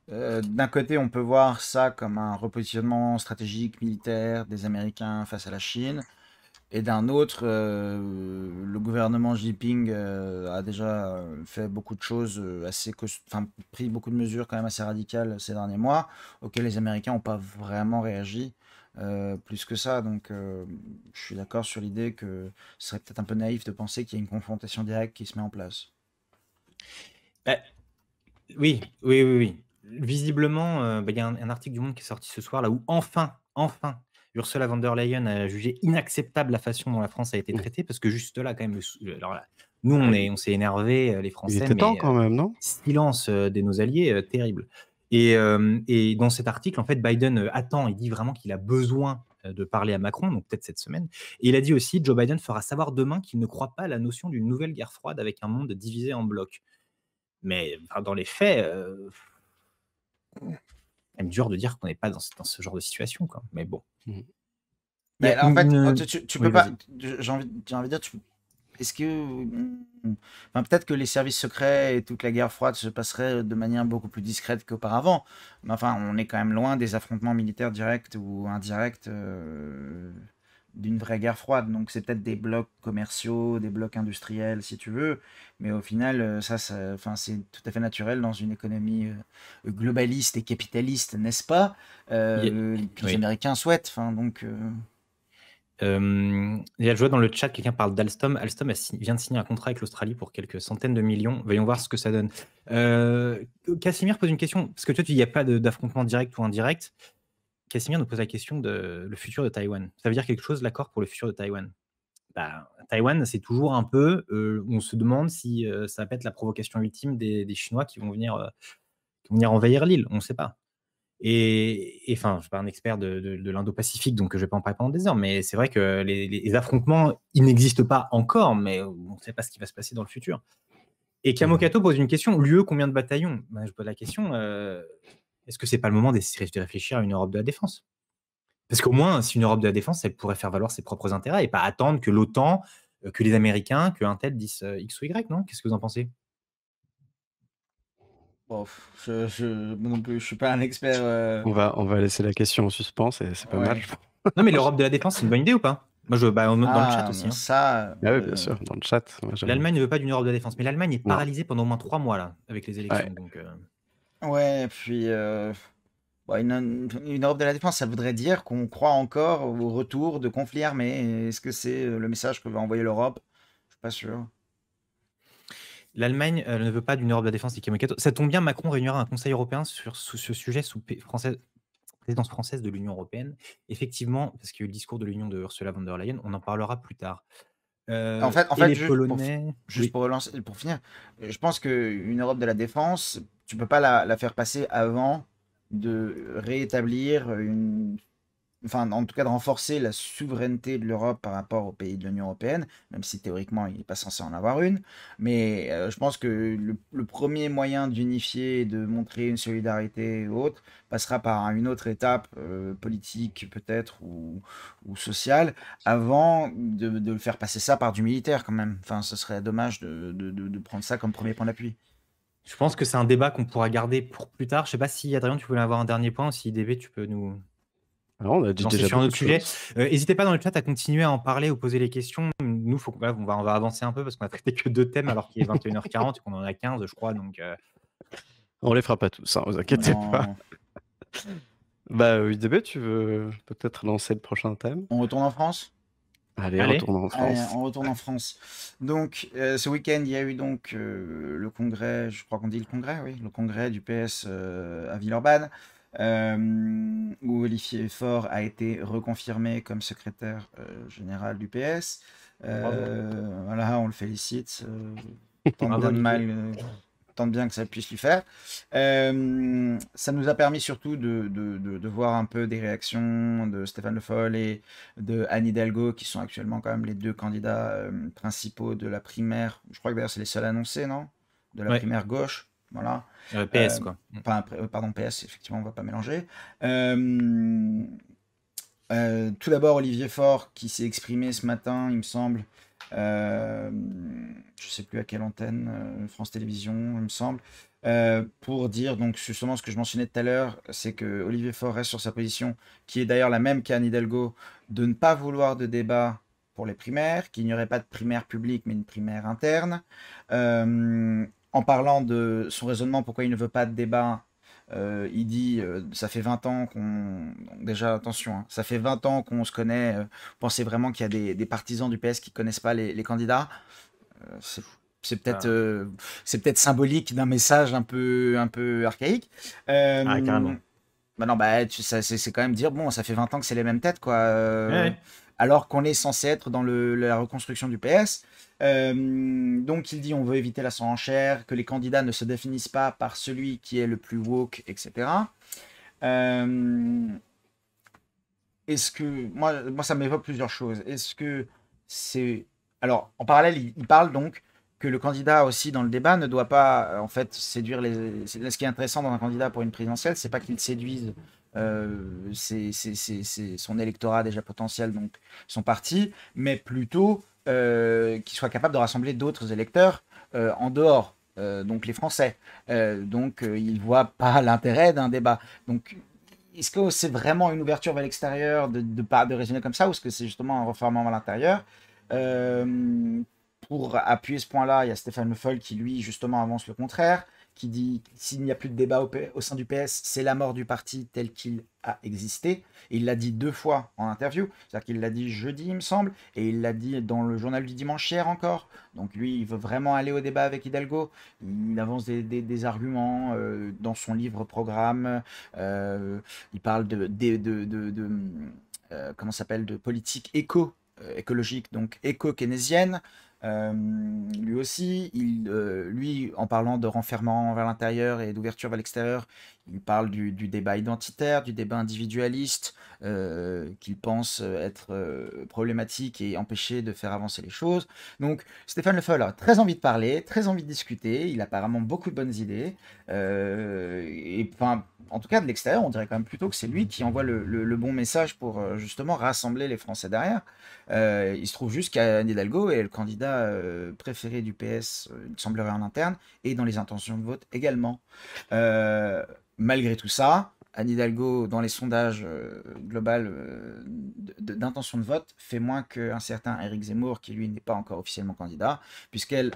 d'un côté, on peut voir ça comme un repositionnement stratégique militaire des Américains face à la Chine. Et d'un autre, le gouvernement Xi Jinping a déjà fait beaucoup de choses enfin, pris beaucoup de mesures quand même assez radicales ces derniers mois, auxquelles les Américains n'ont pas vraiment réagi plus que ça. Donc, je suis d'accord sur l'idée que ce serait peut-être un peu naïf de penser qu'il y a une confrontation directe qui se met en place. Bah, oui, oui, oui, oui. Visiblement, bah, il y a un article du Monde qui est sorti ce soir là où enfin, Ursula von der Leyen a jugé inacceptable la façon dont la France a été Mmh. traitée parce que juste là quand même alors là, nous Ah, on s'est énervés, les il Français, était temps mais quand même, non? silence, de nos alliés, terrible et dans cet article en fait Biden, attend, il dit vraiment qu'il a besoin, de parler à Macron, donc peut-être cette semaine et il a dit aussi: «Joe Biden fera savoir demain qu'il ne croit pas à la notion d'une nouvelle guerre froide avec un monde divisé en blocs». Mais enfin, dans les faits, même dur de dire qu'on n'est pas dans ce genre de situation, quoi. Mais bon, Mmh. il y Mais a en fait, une tu oui, peux pas. vas-y. J'ai envie de dire, est-ce que. Enfin, peut-être que les services secrets et toute la guerre froide se passeraient de manière beaucoup plus discrète qu'auparavant. Mais enfin, on est quand même loin des affrontements militaires directs ou indirects d'une vraie guerre froide. Donc, c'est peut-être des blocs commerciaux, des blocs industriels, si tu veux. Mais au final, enfin, c'est tout à fait naturel dans une économie globaliste et capitaliste, n'est-ce pas? Il y a Que les oui. Américains souhaitent. Enfin, donc. Il y a je vois dans le chat, quelqu'un parle d'Alstom. Alstom vient de signer un contrat avec l'Australie pour quelques centaines de millions. Voyons voir ce que ça donne. Casimir pose une question, parce que toi, tu dis il n'y a pas d'affrontement direct ou indirect. Casimir nous pose la question de le futur de Taïwan. Ça veut dire quelque chose, l'accord pour le futur de Taïwan? Bah, Taïwan, c'est toujours un peu, on se demande si, ça va pas être la provocation ultime des Chinois qui vont venir envahir l'île, on ne sait pas. Et enfin, je ne suis pas un expert de l'Indo-Pacifique, donc je ne vais pas en parler pendant des heures, mais c'est vrai que les affrontements, ils n'existent pas encore, mais on ne sait pas ce qui va se passer dans le futur. Et Mmh. Kamokato pose une question, l'UE, combien de bataillons? Bah, je pose la question, est-ce que c'est pas le moment de réfléchir à une Europe de la défense? Parce qu'au moins, si une Europe de la défense, elle pourrait faire valoir ses propres intérêts et pas attendre que l'OTAN, que les Américains, qu'un tel dise, X ou Y, non? Qu'est-ce que vous en pensez? Bon, moi non plus, je suis pas un expert. On va laisser la question en suspens et c'est pas mal. Ouais. Non, mais l'Europe de la défense, c'est une bonne idée ou pas? Moi, bah, dans le chat Ah, aussi, bon, hein. ça. Ah oui, bien sûr, dans le chat, moi j'aime L'Allemagne ne veut pas d'une Europe de la défense, mais l'Allemagne est non, paralysée pendant au moins 3 mois là, avec les ouais. élections, donc Ouais, puis bon, une Europe de la défense, ça voudrait dire qu'on croit encore au retour de conflits armés. Est-ce que c'est le message que va envoyer l'Europe? Je suis pas sûr. l'Allemagne, ne veut pas d'une Europe de la défense et Kamikaze. Ça tombe bien, Macron réunira un conseil européen sur ce sujet sous présidence française de l'Union européenne. Effectivement, parce qu'il y a eu le discours de l'Union de Ursula von der Leyen, on en parlera plus tard. En Et fait, les Polonais juste oui. pour relancer, pour finir, je pense qu'une Europe de la défense, tu peux pas la faire passer avant de réétablir enfin, en tout cas de renforcer la souveraineté de l'Europe par rapport aux pays de l'Union européenne, même si théoriquement il n'est pas censé en avoir une. Mais je pense que le premier moyen d'unifier et de montrer une solidarité haute passera par une autre étape politique peut-être ou sociale avant de faire passer ça par du militaire quand même. Enfin, ce serait dommage de prendre ça comme premier point d'appui. Je pense que c'est un débat qu'on pourra garder pour plus tard. Je sais pas si Adrien, tu voulais avoir un dernier point, ou si DB, tu peux nous Alors, on a dit lancer déjà sur un beaucoup autre de sujet. choses. N'hésitez pas dans le chat à continuer à en parler ou poser les questions. Nous, faut, voilà, on va avancer un peu parce qu'on a traité que 2 thèmes alors qu'il est 21h40 et qu'on en a 15, je crois. Donc, On les fera pas tous, hein, vous inquiétez pas. Non. Bah, UDB, tu veux peut-être lancer le prochain thème? On retourne en France? Allez, Allez. retournons en Allez, France. on retourne en France. Donc, ce week-end, il y a eu donc le congrès, je crois qu'on dit le congrès, oui, le congrès du PS à Villeurbanne, où Olivier Faure a été reconfirmé comme secrétaire général du PS. Voilà, on le félicite. Tant Bravo, bien de Olivier. mal, tant de bien que ça puisse lui faire. Ça nous a permis surtout de voir un peu des réactions de Stéphane Le Foll et de Anne Hidalgo, qui sont actuellement quand même les deux candidats principaux de la primaire. Je crois que d'ailleurs c'est les seuls annoncés, non? De la Ouais. primaire gauche. Voilà. PS, quoi. Enfin, pardon, PS, effectivement, on va pas mélanger. Tout d'abord, Olivier Faure, qui s'est exprimé ce matin, il me semble. Je sais plus à quelle antenne, France Télévisions, il me semble. Pour dire donc justement ce que je mentionnais tout à l'heure, c'est que Olivier Faure reste sur sa position, qui est d'ailleurs la même qu'Anne Hidalgo, de ne pas vouloir de débat pour les primaires, qu'il n'y aurait pas de primaire publique mais une primaire interne. En parlant de son raisonnement, pourquoi il ne veut pas de débat, il dit ça fait 20 ans qu'on. Donc déjà, attention, hein, ça fait 20 ans qu'on se connaît. Pensez vraiment qu'il y a des partisans du PS qui ne connaissent pas les candidats. C'est c'est peut-être symbolique d'un message un peu archaïque. Ah, carrément. Bah non, bah, c'est quand même dire, bon, ça fait 20 ans que c'est les mêmes têtes, quoi. Ouais. Alors qu'on est censé être dans la reconstruction du PS. Donc il dit, on veut éviter la surenchère, que les candidats ne se définissent pas par celui qui est le plus woke, etc. Est-ce que, moi, ça m'évoque plusieurs choses. Est-ce que c'est... Alors, en parallèle, il parle donc que le candidat aussi dans le débat ne doit pas en fait séduire ce qui est intéressant dans un candidat pour une présidentielle, c'est pas qu'il séduise son électorat déjà potentiel, donc son parti, mais plutôt qu'il soit capable de rassembler d'autres électeurs en dehors, donc les Français. Donc il voit pas l'intérêt d'un débat. Donc est-ce que c'est vraiment une ouverture vers l'extérieur de raisonner comme ça, ou est-ce que c'est justement un refermement à l'intérieur? Pour appuyer ce point-là, il y a Stéphane Le Foll qui, lui, justement, avance le contraire, qui dit que s'il n'y a plus de débat au sein du PS, c'est la mort du parti tel qu'il a existé. Et il l'a dit 2 fois en interview, c'est-à-dire qu'il l'a dit jeudi, il me semble, et il l'a dit dans le journal du dimanche hier encore. Donc lui, il veut vraiment aller au débat avec Hidalgo. Il avance des arguments dans son livre programme. Il parle comment ça s'appelle, de politique écologique, donc éco-keynésienne. Lui aussi, lui, en parlant de renfermement vers l'intérieur et d'ouverture vers l'extérieur, il parle du débat identitaire, du débat individualiste, qu'il pense être problématique et empêcher de faire avancer les choses. Donc, Stéphane Le Foll a très envie de parler, très envie de discuter, il a apparemment beaucoup de bonnes idées, et enfin, en tout cas de l'extérieur, on dirait quand même plutôt que c'est lui qui envoie le bon message pour justement rassembler les Français derrière. Il se trouve juste qu'Anne Hidalgo est le candidat préféré du PS, il semblerait en interne, et dans les intentions de vote également. Malgré tout ça, Anne Hidalgo, dans les sondages global d'intention de vote, fait moins qu'un certain Éric Zemmour, qui lui n'est pas encore officiellement candidat, puisqu'elle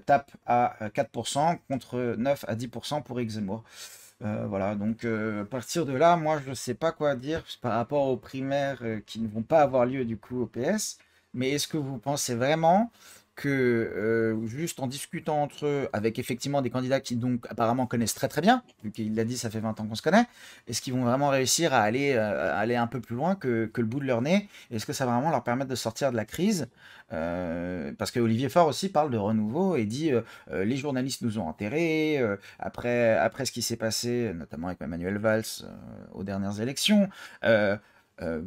tape à 4% contre 9 à 10% pour Éric Zemmour. Voilà, donc à partir de là, moi je ne sais pas quoi dire par rapport aux primaires qui ne vont pas avoir lieu du coup au PS, mais est-ce que vous pensez vraiment que juste en discutant entre eux, avec effectivement des candidats qui donc apparemment connaissent très très bien, vu qu'il l'a dit, ça fait 20 ans qu'on se connaît, est-ce qu'ils vont vraiment réussir à aller un peu plus loin que le bout de leur nez? Est-ce que ça va vraiment leur permettre de sortir de la crise? Parce que Olivier Faure aussi parle de renouveau et dit les journalistes nous ont enterrés, après ce qui s'est passé, notamment avec Manuel Valls aux dernières élections. euh,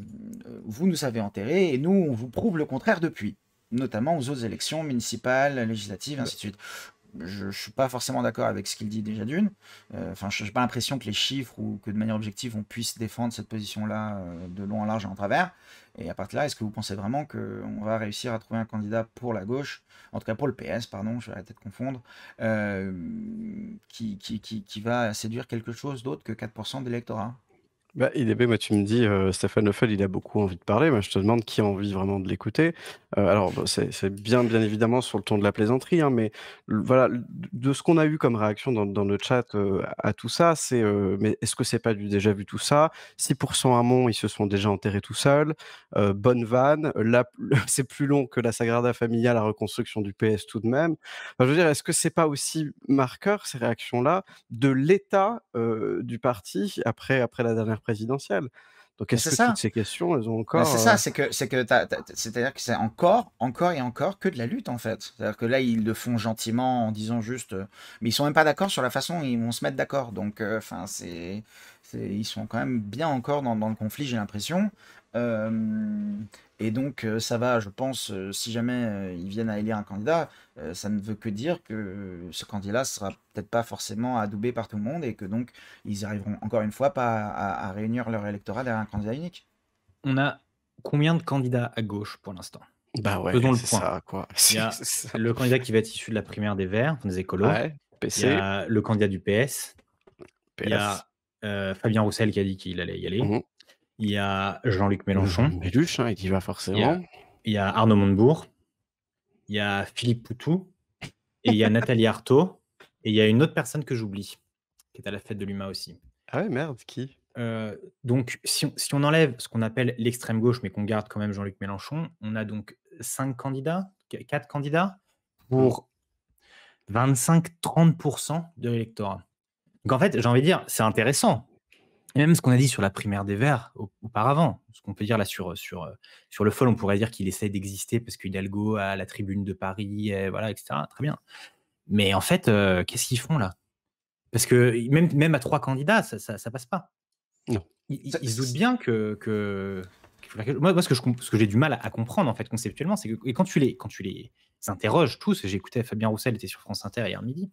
vous nous avez enterrés et nous, on vous prouve le contraire depuis, notamment aux autres élections municipales, législatives, ainsi de suite. Je ne suis pas forcément d'accord avec ce qu'il dit déjà d'une. Enfin, je n'ai pas l'impression que les chiffres ou que de manière objective, on puisse défendre cette position-là de long en large et en travers. Et à partir de là, est-ce que vous pensez vraiment qu'on va réussir à trouver un candidat pour la gauche, en tout cas pour le PS, pardon, je vais arrêter de confondre, qui va séduire quelque chose d'autre que 4% de l'électorat? Bah, IDB, moi, tu me dis, Stéphane Le Foll, il a beaucoup envie de parler. Moi, je te demande qui a envie vraiment de l'écouter. Alors, bon, c'est bien évidemment sur le ton de la plaisanterie, hein, mais voilà, de ce qu'on a eu comme réaction dans le chat à tout ça, c'est mais est-ce que c'est pas du déjà vu tout ça? 6% à Mont, ils se sont déjà enterrés tout seuls. Bonne vanne. Là, c'est plus long que la Sagrada Familia, la reconstruction du PS tout de même. Enfin, je veux dire, est-ce que c'est pas aussi marqueur, ces réactions-là, de l'état du parti après la dernière présidentielle? Donc, Mais est-ce c'est que toutes ça. ces questions, elles ont Ben, encore... c'est ça, c'est-à-dire que c'est encore et encore que de la lutte en fait. C'est-à-dire que là, ils le font gentiment en disant juste, mais ils sont même pas d'accord sur la façon, ils vont se mettre d'accord. Donc, enfin, ils sont quand même bien encore dans le conflit, j'ai l'impression. Euh, et donc, ça va, je pense, si jamais ils viennent à élire un candidat, ça ne veut que dire que ce candidat sera peut-être pas forcément adoubé par tout le monde et que donc ils arriveront encore une fois pas à réunir leur électorat derrière un candidat unique. On a combien de candidats à gauche pour l'instant? Bah ouais, Faisons le c'est point. ça, quoi. Il y a C'est ça. le candidat qui va être issu de la primaire des Verts, enfin, des écolos. Ouais, Il y PC, a le candidat du PS. Il y PS. a Fabien Roussel qui a dit qu'il allait y aller. Mhm. Il y a Jean-Luc Mélenchon. Méluche, hein, il y va Il y forcément. il y a Arnaud Montebourg. Il y a Philippe Poutou. Et il y a Nathalie Arthaud. Et il y a une autre personne que j'oublie, qui est à la fête de l'UMA aussi. Ah ouais, merde, qui? Donc, si on enlève ce qu'on appelle l'extrême gauche, mais qu'on garde quand même Jean-Luc Mélenchon, on a donc 5 candidats, 4 candidats Mm. pour 25-30% de l'électorat. Donc en fait, j'ai envie de dire, c'est intéressant. Et même ce qu'on a dit sur la primaire des Verts auparavant, ce qu'on peut dire là sur Le Foll, on pourrait dire qu'il essaie d'exister parce qu'Hidalgo a la tribune de Paris, et voilà, etc. Très bien. Mais en fait, qu'est-ce qu'ils font là? Parce que même à 3 candidats, ça passe pas. Non. Ils se doutent bien moi, ce que j'ai du mal à comprendre en fait conceptuellement, c'est que quand tu les interroges tous, j'ai écouté Fabien Roussel était sur France Inter hier midi,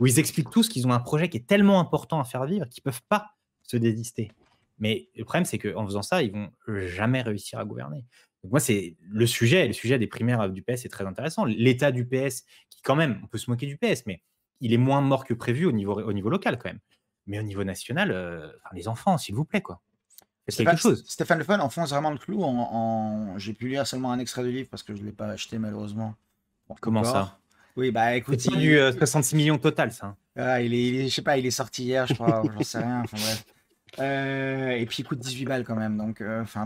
où ils expliquent tous qu'ils ont un projet qui est tellement important à faire vivre qu'ils peuvent pas se désister. Mais le problème, c'est qu'en faisant ça, ils vont jamais réussir à gouverner. Donc moi, c'est le sujet des primaires du PS est très intéressant. L'état du PS, qui quand même, on peut se moquer du PS, mais il est moins mort que prévu au niveau local quand même. Mais au niveau national, les enfants, s'il vous plaît, quoi. Faites quelque chose. Stéphane Le Foll enfonce vraiment le clou J'ai pu lire seulement un extrait du livre parce que je ne l'ai pas acheté malheureusement. Bon, Comment encore. ça? Oui, bah écoute, C'est pas du 66 millions total, ça. je sais pas, il est sorti hier, je crois, j'en sais rien. Enfin bref. Et puis il coûte 18 balles quand même, donc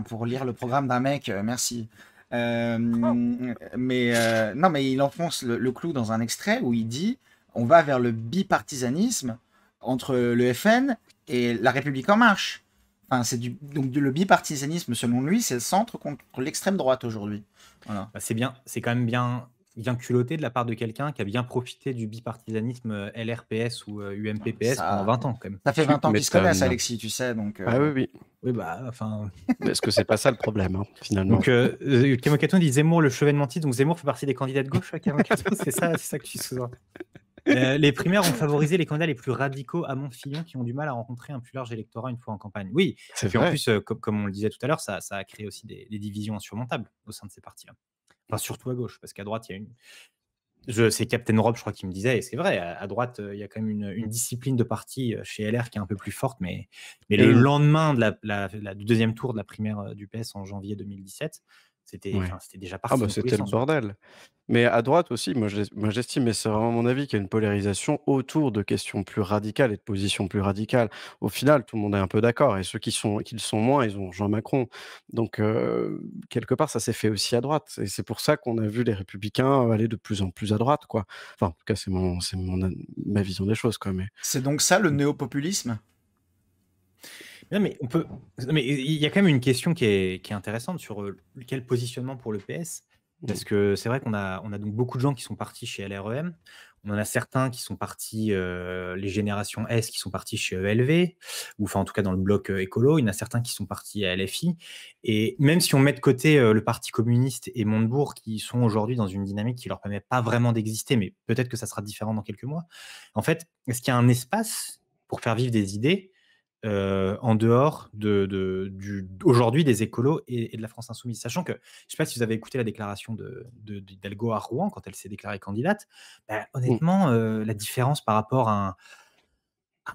pour lire le programme d'un mec, merci. Non, mais il enfonce le clou dans un extrait où il dit on va vers le bipartisanisme entre le FN et La République En Marche. Enfin, donc le bipartisanisme, selon lui, c'est le centre contre l'extrême droite aujourd'hui. Voilà. Bah, c'est quand même bien culotté de la part de quelqu'un qui a bien profité du bipartisanisme LRPS ou UMPPS pendant 20 ans, quand même. Ça fait 20 ans qu'ils se connaissent, m'étonnes. Alexis, tu sais. Donc, Ah oui, oui. Oui, bah, enfin. Mais est-ce que c'est pas ça le problème, hein, finalement? Donc, Camocaton dit Zemmour, le chevènementiste. Donc, Zemmour fait partie des candidats de gauche, Camocaton, c'est ça que tu sous-entends. Les primaires ont favorisé les candidats les plus radicaux à Montfillon qui ont du mal à rencontrer un plus large électorat une fois en campagne. Oui, C'est puis en vrai. plus, comme on le disait tout à l'heure, ça a créé aussi des divisions insurmontables au sein de ces partis-là. Enfin, surtout à gauche, parce qu'à droite, il y a c'est Captain Rob, je crois, qui me disait, et c'est vrai, à droite, il y a quand même une discipline de parti chez LR qui est un peu plus forte, mais le lendemain du deuxième tour de la primaire du PS en janvier 2017, c'était déjà parti. Ah bah c'était le bordel. Mais à droite aussi, moi j'estime, mais c'est vraiment mon avis, qu'il y a une polarisation autour de questions plus radicales et de positions plus radicales. Au final, tout le monde est un peu d'accord, et ceux qui le sont moins, ils ont Jean Macron. Donc quelque part, ça s'est fait aussi à droite. Et c'est pour ça qu'on a vu les Républicains aller de plus en plus à droite, quoi. Enfin, en tout cas, c'est ma vision des choses, quoi. Mais c'est donc ça le néopopulisme? Non, mais il y a quand même une question qui est intéressante sur quel positionnement pour le PS. Parce que c'est vrai qu'on a donc beaucoup de gens qui sont partis chez LREM. On en a certains qui sont partis, les générations S qui sont partis chez ELV, ou enfin en tout cas dans le bloc écolo. Il y en a certains qui sont partis à LFI. Et même si on met de côté le Parti communiste et Montebourg, qui sont aujourd'hui dans une dynamique qui leur permet pas vraiment d'exister, mais peut-être que ça sera différent dans quelques mois. En fait, est-ce qu'il y a un espace pour faire vivre des idées en dehors aujourd'hui des écolos et de la France insoumise. Sachant que, je ne sais pas si vous avez écouté la déclaration d'Hidalgo à Rouen quand elle s'est déclarée candidate, honnêtement, la différence par rapport à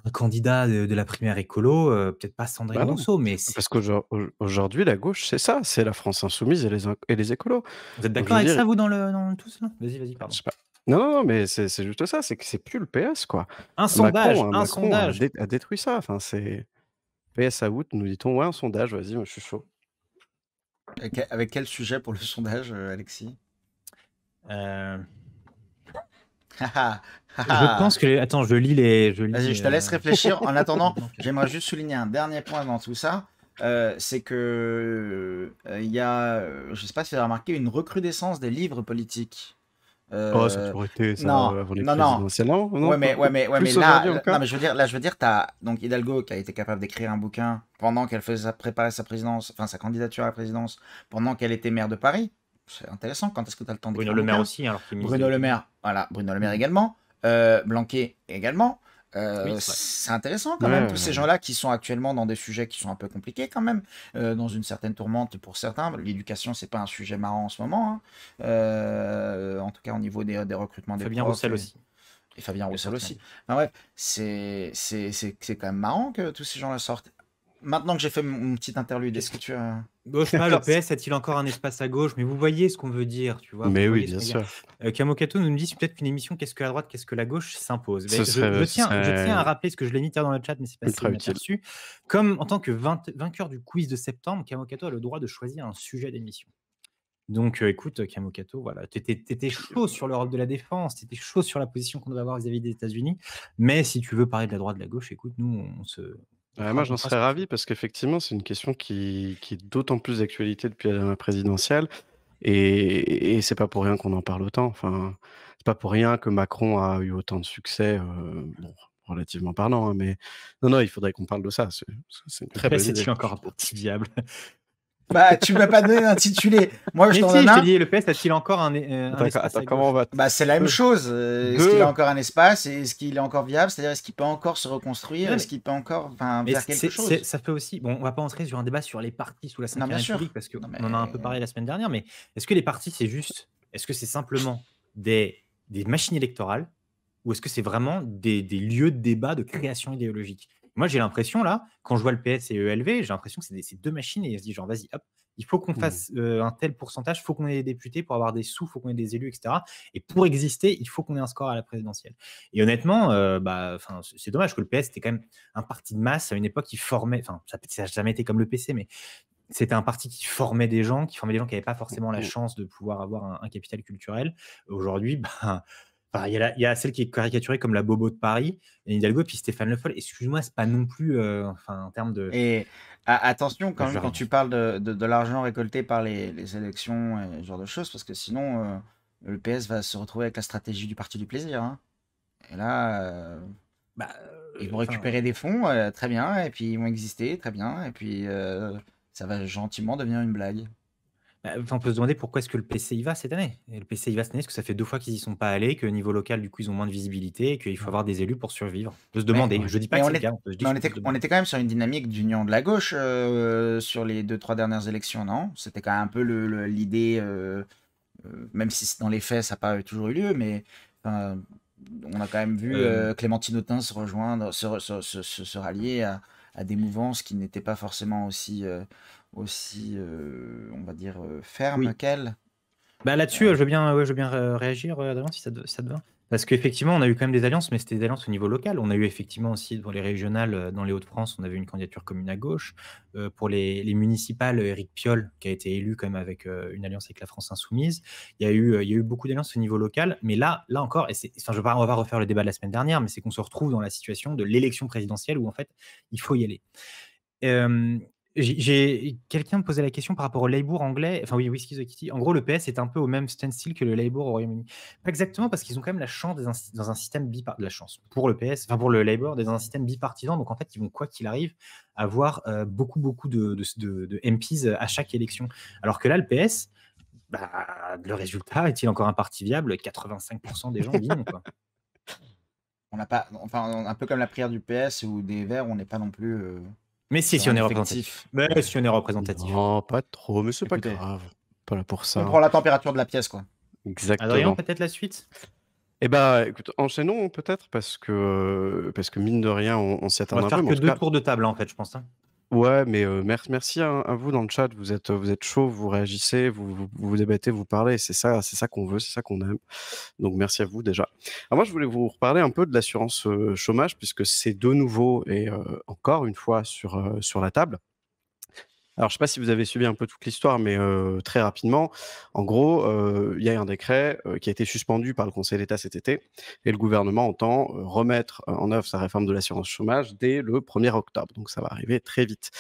un candidat de la primaire écolo, peut-être pas Sandrine Bah non, Rousseau, mais c'est... parce qu'aujourd'hui, la gauche, c'est ça, c'est la France insoumise et les écolos. Vous êtes Donc je d'accord veux avec dire, ça, vous, dans tout cela? Vas-y, je pardon. sais pas. Non, non, non, mais c'est juste ça, c'est que c'est plus le PS, quoi. Un sondage, un Macron sondage. a détruit ça. Enfin, c'est PS à août, nous dit-on, ouais, un sondage, vas-y, moi je suis chaud. Avec quel sujet pour le sondage, Alexis? Euh, Haha, je haha. pense que... Attends, je lis les... Vas-y, je te laisse réfléchir. En attendant, Donc, j'aimerais juste souligner un dernier point dans tout ça. C'est que il y a, je sais pas si tu as remarqué, une recrudescence des livres politiques. Oh, ça a toujours été ça Non, avant les non, non. présidentielles, non? Ouais, mais Plus là, aujourd'hui encore? non, mais je veux dire, t'as donc Hidalgo qui a été capable d'écrire un bouquin pendant qu'elle faisait préparer sa présidence, enfin sa candidature à la présidence, pendant qu'elle était maire de Paris. C'est intéressant. Quand est-ce que tu as le temps d'écrire Bruno un Le Maire bouquin? aussi, alors qu'il est ministre Bruno de Le l'économie. Maire, voilà, Bruno Le Maire également. Blanquer également. Oui, c'est vrai. C'est intéressant quand même, tous ces Ouais. gens-là qui sont actuellement dans des sujets qui sont un peu compliqués quand même, dans une certaine tourmente pour certains. L'éducation, c'est pas un sujet marrant en ce moment, hein. En tout cas au niveau des recrutements des Fabien profs Roussel aussi. et Fabien Il a Roussel sorti un aussi. livre. Enfin bref, c'est quand même marrant que tous ces gens-là sortent. Maintenant que j'ai fait mon petit interlude, est-ce que tu as... Bon, je sais pas, le PS a-t-il encore un espace à gauche? Mais vous voyez ce qu'on veut dire, tu vois, vous Mais oui, voyez ce bien qu'on veut dire. sûr. Kamokato nous dit peut-être qu'une émission Qu'est-ce que la droite, qu'est-ce que la gauche s'impose. Ce Mais je serait tiens à rappeler ce que je l'ai mis tout à l'heure dans le chat, mais c'est passé ultra utile. inaperçu. Comme en tant que vainqueur du quiz de septembre, Kamokato a le droit de choisir un sujet d'émission. Donc écoute, Kamokato, voilà, t'étais chaud sur l'Europe de la défense, t'étais chaud sur la position qu'on doit avoir vis-à-vis des États-Unis. Mais si tu veux parler de la droite, de la gauche, écoute, nous, Moi, j'en on fera ce serais qu'on ravi fait. parce qu'effectivement, c'est une question qui est d'autant plus d'actualité depuis la dernière présidentielle et c'est pas pour rien qu'on en parle autant. Enfin, c'est pas pour rien que Macron a eu autant de succès, bon, relativement parlant, hein, mais non, il faudrait qu'on parle de ça. C'est une très Le bonne PS idée. est-il encore un parti viable? Bah, tu m'as pas donné d'intitulé. Moi, je Mais t'en si, donne je t'ai un. dit, le PS a-t-il encore un espace Attends, à comment on gauche? va Bah, c'est la même Deux. chose. Est-ce qu'il Deux. a encore un espace? Est-ce qu'il est encore viable? C'est-à-dire, est-ce qu'il peut encore se reconstruire? Non, Est-ce qu'il peut encore faire quelque chose? ça fait aussi... Bon, on va pas entrer sur un débat sur les partis sous la Non, Ve bien sûr. République, parce qu'on Non, en a un peu parlé la semaine dernière, mais est-ce que les partis, c'est juste... Est-ce que c'est simplement des machines électorales, ou est-ce que c'est vraiment des lieux de débat, de création idéologique? Moi, j'ai l'impression, là, quand je vois le PS et ELV, j'ai l'impression que c'est deux machines, et on se dit, genre, vas-y, hop, il faut qu'on fasse un tel pourcentage, il faut qu'on ait des députés pour avoir des sous, il faut qu'on ait des élus, etc. Et pour exister, il faut qu'on ait un score à la présidentielle. Et honnêtement, c'est dommage que le PS était quand même un parti de masse à une époque qui formait, enfin, ça n'a jamais été comme le PC, mais c'était un parti qui formait des gens qui n'avaient pas forcément la chance de pouvoir avoir un capital culturel. Aujourd'hui, il y a celle qui est caricaturée comme la bobo de Paris, et Hidalgo, puis Stéphane Le Foll. Excuse-moi, c'est pas non plus, en termes de... Et attention quand Je même vais quand rien tu parles de l'argent récolté par les élections et ce genre de choses, parce que sinon, le PS va se retrouver avec la stratégie du parti du plaisir, hein. Et là, ils vont récupérer des fonds, très bien, et puis ils vont exister, très bien, et puis ça va gentiment devenir une blague. On peut se demander pourquoi est-ce que le PC y va cette année. Et le PC y va cette année, parce que ça fait 2 fois qu'ils y sont pas allés, qu'au niveau local, du coup, ils ont moins de visibilité, et qu'il faut avoir des élus pour survivre. On peut se demander. Je dis pas Mais que on c'est le est- cas, on peut se mais dire on qu'on était, peut se on demander. était quand même sur une dynamique d'union de la gauche sur les 2-3 dernières élections, non? C'était quand même un peu l'idée, même si dans les faits ça n'a pas toujours eu lieu, mais enfin, on a quand même vu Clémentine Autain se rejoindre, se rallier à des mouvances qui n'étaient pas forcément aussi, on va dire, fermes Oui. qu'elle. Là-dessus, je veux bien réagir, Adrien, si ça te va. Parce qu'effectivement, on a eu quand même des alliances, mais c'était des alliances au niveau local. On a eu effectivement aussi dans les régionales, dans les Hauts-de-France, on avait une candidature commune à gauche. Pour les municipales, Éric Piolle, qui a été élu quand même avec une alliance avec la France Insoumise. Il y a eu beaucoup d'alliances au niveau local, mais là encore, on va pas refaire le débat de la semaine dernière, mais c'est qu'on se retrouve dans la situation de l'élection présidentielle où en fait, il faut y aller. Quelqu'un me posait la question par rapport au Labour anglais. Enfin, oui, Whisky the Kitty. En gros, le PS est un peu au même standstill que le Labour au Royaume-Uni. Pas exactement, parce qu'ils ont quand même la chance dans un système bipartisan. La chance pour le PS, enfin pour le Labour, dans un système bipartisan. Donc en fait, ils vont, quoi qu'il arrive, avoir beaucoup de MPs à chaque élection. Alors que là, le PS, le résultat est-il encore un parti viable? 85% des gens disent non, quoi. On n'a pas, enfin, un peu comme la prière du PS ou des Verts, on n'est pas non plus Mais si, sur si on un est effectif. représentatif. Mais si on est représentatif. Non, pas trop, mais c'est pas Écoutez, grave. Pas là pour on ça. prend la température de la pièce, quoi. Adrien, Exactement. peut-être la suite? Eh ben, écoute, enchaînons peut-être parce que mine de rien, on s'y On va attarde un peu. faire Mais que en tout 2 cas, tours de table, en fait, je pense. Hein. ouais, mais merci à vous dans le chat. Vous êtes chaud, vous réagissez, vous débattez, vous parlez. C'est ça qu'on veut, c'est ça qu'on aime. Donc merci à vous déjà. Alors moi, je voulais vous reparler un peu de l'assurance chômage puisque c'est de nouveau et encore une fois sur la table. Alors, je ne sais pas si vous avez suivi un peu toute l'histoire, mais très rapidement, en gros, il y a un décret qui a été suspendu par le Conseil d'État cet été et le gouvernement entend remettre en œuvre sa réforme de l'assurance chômage dès le 1er octobre. Donc, ça va arriver très vite.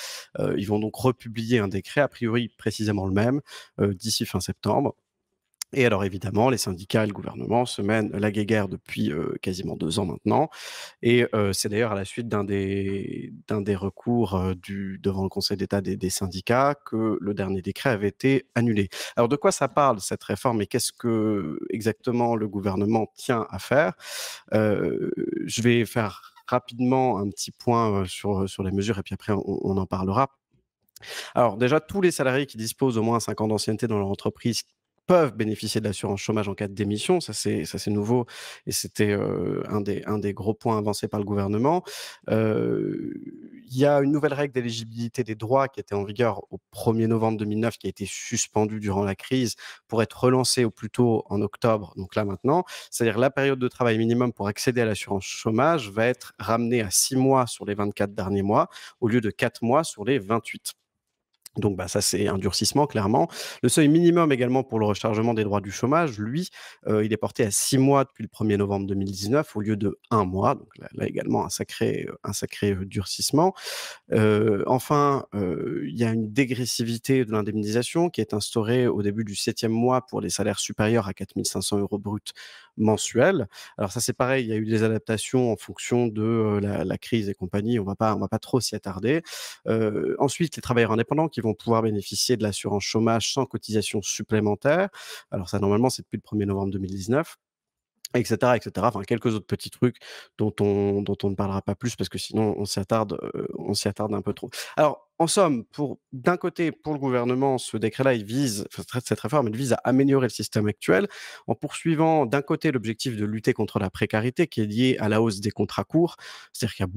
Ils vont donc republier un décret, a priori précisément le même, d'ici fin septembre. Et alors évidemment, les syndicats et le gouvernement se mènent la guéguerre depuis quasiment 2 ans maintenant. Et c'est d'ailleurs à la suite d'un des recours devant le Conseil d'État des syndicats que le dernier décret avait été annulé. Alors de quoi ça parle cette réforme et qu'est-ce que exactement le gouvernement tient à faire? Je vais faire rapidement un petit point sur les mesures et puis après on en parlera. Alors déjà, tous les salariés qui disposent au moins 5 ans d'ancienneté dans leur entreprise peuvent bénéficier de l'assurance chômage en cas de démission. Ça, c'est nouveau et c'était un des gros points avancés par le gouvernement. Il y a une nouvelle règle d'éligibilité des droits qui était en vigueur au 1er novembre 2009, qui a été suspendue durant la crise pour être relancée au plus tôt en octobre, donc là maintenant. C'est-à-dire la période de travail minimum pour accéder à l'assurance chômage va être ramenée à 6 mois sur les 24 derniers mois au lieu de 4 mois sur les 28. Donc ça, c'est un durcissement, clairement. Le seuil minimum également pour le rechargement des droits du chômage, lui, il est porté à 6 mois depuis le 1er novembre 2019 au lieu de 1 mois. Donc là également, un sacré durcissement. Enfin, il y a une dégressivité de l'indemnisation qui est instaurée au début du 7e mois pour les salaires supérieurs à 4 500 € bruts mensuels. Alors ça, c'est pareil, il y a eu des adaptations en fonction de la crise et compagnie. On va pas trop s'y attarder. Ensuite, les travailleurs indépendants qui vont pouvoir bénéficier de l'assurance chômage sans cotisation supplémentaire. Alors ça, normalement, c'est depuis le 1er novembre 2019. Etc., etc. Enfin, quelques autres petits trucs dont on ne parlera pas plus parce que sinon on s'y attarde un peu trop. Alors, en somme, d'un côté, pour le gouvernement, ce décret-là, cette réforme, elle vise à améliorer le système actuel en poursuivant d'un côté l'objectif de lutter contre la précarité qui est liée à la hausse des contrats courts. C'est-à-dire qu'il y a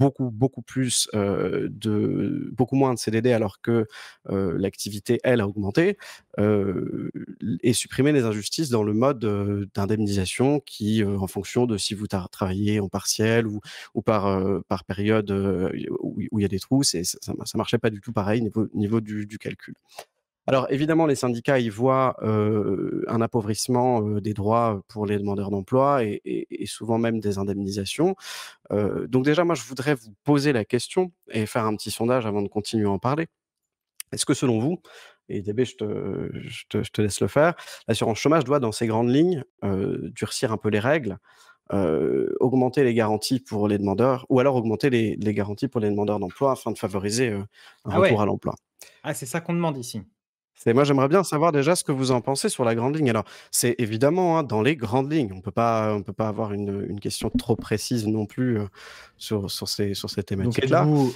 beaucoup moins de CDD alors que l'activité, elle, a augmenté. Et supprimer les injustices dans le mode d'indemnisation qui, en fonction de si vous travaillez en partiel ou par période où il y a des trous, ça marchait pas du tout pareil niveau du calcul. Alors évidemment, les syndicats y voient un appauvrissement des droits pour les demandeurs d'emploi et souvent même des indemnisations. Donc déjà, moi, je voudrais vous poser la question et faire un petit sondage avant de continuer à en parler. Est-ce que selon vous, et DB, je te laisse le faire, l'assurance chômage doit, dans ses grandes lignes, durcir un peu les règles, augmenter les garanties pour les demandeurs, ou alors augmenter les garanties pour les demandeurs d'emploi afin de favoriser un retour à l'emploi? Ah, c'est ça qu'on demande ici. Moi, j'aimerais bien savoir déjà ce que vous en pensez sur la grande ligne. Alors, c'est évidemment hein, dans les grandes lignes. On peut pas avoir une question trop précise non plus sur ces Donc thématiques-là. êtes-vous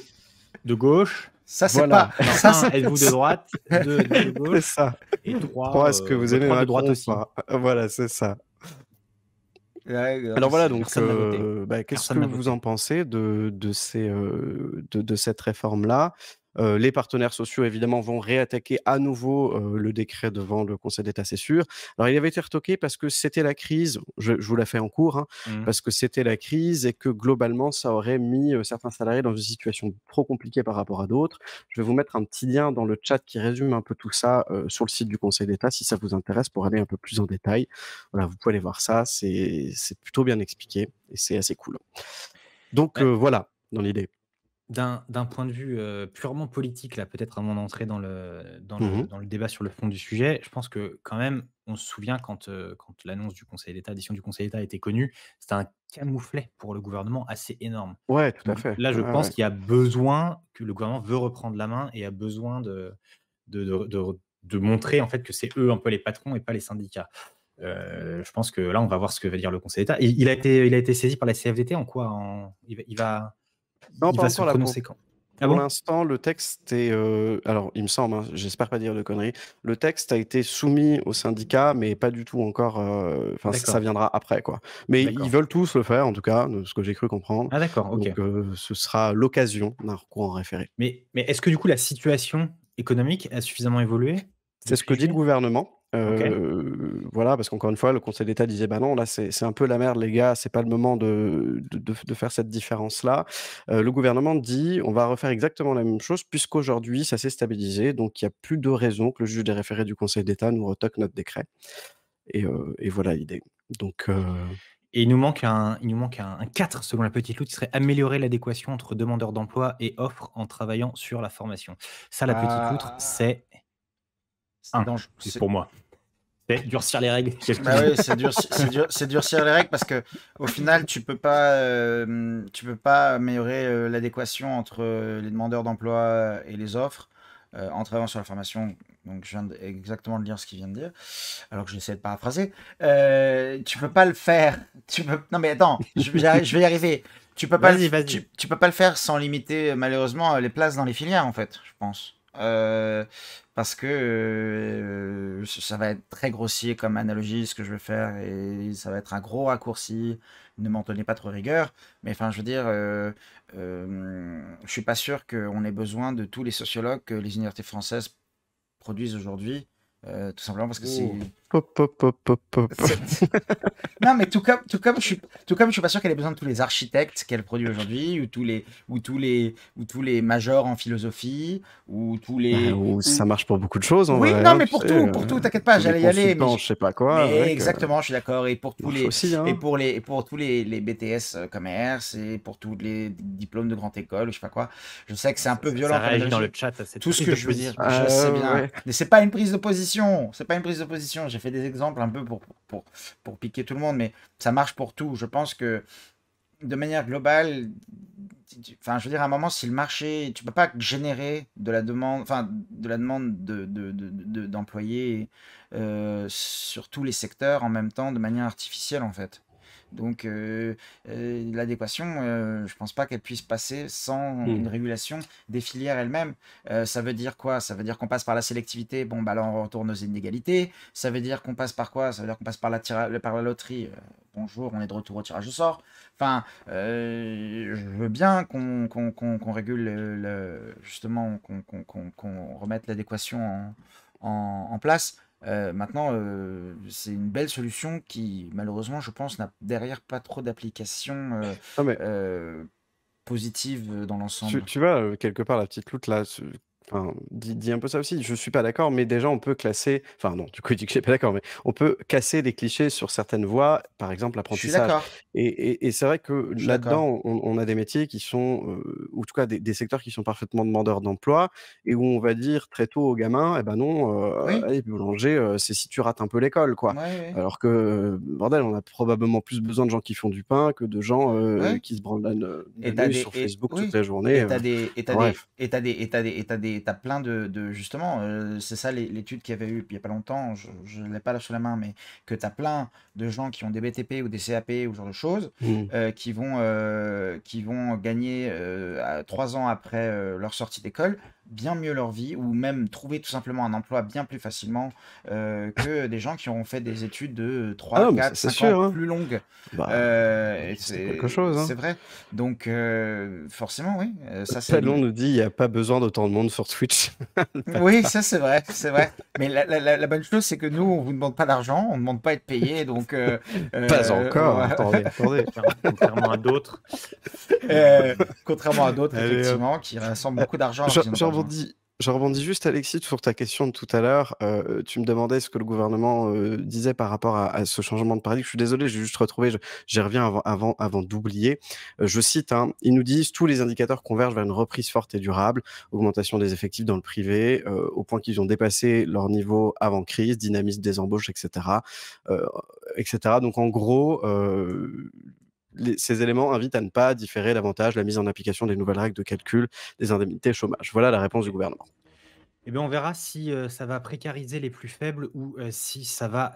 de gauche? Ça, c'est Voilà. pas. Non, Ça, êtes-vous de droite? Deux de C'est gauche. ça. Et 3, 3, est-ce que vous aimez de Macron droite ou aussi. pas? Voilà, c'est ça. Ouais, Alors voilà, donc Personne n'a voté. qu'est-ce Personne que n'a vous voté. en pensez de cette réforme-là? Les partenaires sociaux, évidemment, vont réattaquer à nouveau le décret devant le Conseil d'État, c'est sûr. Alors, il avait été retoqué parce que c'était la crise, je vous la fais en cours, hein, parce que c'était la crise et que globalement, ça aurait mis certains salariés dans une situation trop compliquée par rapport à d'autres. Je vais vous mettre un petit lien dans le chat qui résume un peu tout ça sur le site du Conseil d'État, si ça vous intéresse, pour aller un peu plus en détail. Voilà, vous pouvez aller voir ça, c'est plutôt bien expliqué et c'est assez cool. Donc Ouais. voilà, dans l'idée. d'un point de vue, purement politique, là, peut-être avant d'entrer Mmh. dans le débat sur le fond du sujet, je pense que quand même, on se souvient quand l'annonce du Conseil d'État, décision du Conseil d'État a été connue, c'était un camouflet pour le gouvernement assez énorme. Ouais, tout à Donc fait. là, je Ouais, pense ouais. qu'il y a besoin que le gouvernement veut reprendre la main et a besoin de montrer, en fait, que c'est eux un peu les patrons et pas les syndicats. Je pense que là, on va voir ce que va dire le Conseil d'État. Il a été saisi par la CFDT en quoi? Non, Il pas va se encore là, prononcer quand? Ah pour bon? l'instant, le texte est, alors il me semble, hein, j'espère pas dire de conneries, le texte a été soumis aux syndicats, mais pas du tout encore, enfin ça D'accord, viendra après, quoi. Mais ils d'accord. veulent tous le faire, en tout cas, de ce que j'ai cru comprendre. Ah d'accord, OK. Donc ce sera l'occasion d'un recours en référé. Mais est-ce que du coup la situation économique a suffisamment évolué C'est ce depuis que dit le juillet? gouvernement. OK, Voilà, parce qu'encore une fois, le Conseil d'État disait: «Bah non, là, c'est un peu la merde les gars, c'est pas le moment de faire cette différence-là». Le gouvernement dit: «On va refaire exactement la même chose puisqu'aujourd'hui ça s'est stabilisé, donc il y a plus de raison que le juge des référés du Conseil d'État nous retoque notre décret» et voilà l'idée. Donc et il nous manque un 4 selon la petite loupe qui serait améliorer l'adéquation entre demandeurs d'emploi et offres en travaillant sur la formation. Ça, la petite loutre, Ah, c'est c'est un, dangereux. c'est pour moi. C'est durcir les règles, qu'est-ce que Bah tu dis? oui, c'est durcir les règles parce que au final, tu peux pas améliorer l'adéquation entre les demandeurs d'emploi et les offres en travaillant sur la formation. Donc, je viens exactement de lire ce qu'il vient de dire, alors que j'essaie de paraphraser. Tu peux pas le faire. Non, mais attends, je vais y arriver. Vas-y, vas-y. Tu peux pas le faire sans limiter malheureusement les places dans les filières, en fait, je pense. Parce que ça va être très grossier comme analogie ce que je vais faire et ça va être un gros raccourci. Ne m'en tenez pas trop rigueur, mais enfin, je veux dire, je suis pas sûr qu'on ait besoin de tous les sociologues que les universités françaises produisent aujourd'hui, tout simplement parce que c'est oh, pop, pop, pop, pop, pop. non, mais tout comme je suis pas sûr qu'elle ait besoin de tous les architectes qu'elle produit aujourd'hui, ou tous les majors en philosophie, ou tous Bah, les, ou ou, ça marche pour beaucoup de choses en oui, vrai, non, hein, mais tu sais, pour tout, t'inquiète pas, tous les j'allais y aller, consultants, je sais pas quoi, mais mec, exactement, je suis d'accord, et pour tous marche les, aussi, hein. et pour tous les BTS commerce, et pour tous les diplômes de grande école, ou je sais pas quoi, je sais que c'est un peu Ça violent comme réagit dans le analogie. chat à cette Tout ce prise que de je veux dire, position. je sais bien, Ouais. mais c'est pas une prise de position, c'est pas une prise de position. J'ai fait des exemples un peu pour piquer tout le monde, mais ça marche pour tout. Je pense que de manière globale, enfin, je veux dire, à un moment, si le marché, tu peux pas générer de la demande, enfin, de la demande d'employés sur tous les secteurs en même temps, de manière artificielle, en fait. Donc, l'adéquation, je pense pas qu'elle puisse passer sans Mmh. une régulation des filières elles-mêmes. Ça veut dire quoi? Ça veut dire qu'on passe par la sélectivité. Bon, bah là, on retourne aux inégalités. Ça veut dire qu'on passe par quoi? Ça veut dire qu'on passe par par la loterie. Bonjour, on est de retour au tirage au sort. Enfin, je veux bien qu'on régule justement, qu'on remette l'adéquation en place. Maintenant, c'est une belle solution qui, malheureusement, je pense, n'a derrière pas trop d'applications Non mais positives dans tu l'ensemble. tu vois, quelque part la petite loutre là, enfin, dit un peu ça aussi. Je suis pas d'accord, mais déjà on peut classer enfin non, du coup il dit que je suis pas d'accord, mais on peut casser les clichés sur certaines voies, par exemple Je suis l'apprentissage d'accord, et c'est vrai que je suis d'accord. là-dedans, on a des métiers qui sont, ou en tout cas des secteurs qui sont parfaitement demandeurs d'emploi et où on va dire très tôt aux gamins: «Eh ben non, Oui, allez boulanger, c'est si tu rates un peu l'école, quoi». oui, oui, Alors que, bordel, on a probablement plus besoin de gens qui font du pain que de gens, oui. qui se branlent la Et t'as nouille des sur Facebook toute oui, la journée, bref. t'as plein de justement, c'est ça l'étude qu'il y avait eu il y a pas longtemps, je l'ai pas là sous la main, mais que t'as plein de gens qui ont des BTP ou des CAP ou ce genre de choses, Mmh. qui vont gagner, 3 ans après, leur sortie d'école, bien mieux leur vie ou même trouver tout simplement un emploi bien plus facilement, que des gens qui auront fait des études de Ah trois non, mais ça, quatre c'est 5 ans sûr, hein. plus longues. Bah, Et c'est quelque chose, c'est hein. vrai. Donc, forcément, oui, ça c'est Talon nous dit: «Il y a pas besoin d'autant de monde sur Twitch». Le oui, bâtard. ça c'est vrai, c'est vrai. Mais la bonne chose, c'est que nous, on vous demande pas d'argent, on ne demande pas à être payé, donc Pas encore, voilà. attendez, attendez. Contrairement à d'autres. Contrairement à d'autres, Allez hop. effectivement, qui rassemblent beaucoup d'argent alors Je qu'ils n'en ont je pas besoin. rebondis Je rebondis juste, Alexis, sur ta question de tout à l'heure. Tu me demandais ce que le gouvernement disait par rapport à ce changement de paradigme. Je suis désolé, j'ai juste retrouvé, j'y reviens avant d'oublier. Je cite, hein, ils nous disent tous les indicateurs convergent vers une reprise forte et durable, augmentation des effectifs dans le privé, au point qu'ils ont dépassé leur niveau avant crise, dynamisme des embauches, etc. euh, etc. Donc en gros, ces éléments invitent à ne pas différer davantage la mise en application des nouvelles règles de calcul des indemnités chômage. Voilà la réponse du gouvernement. Eh bien, on verra si ça va précariser les plus faibles ou si ça va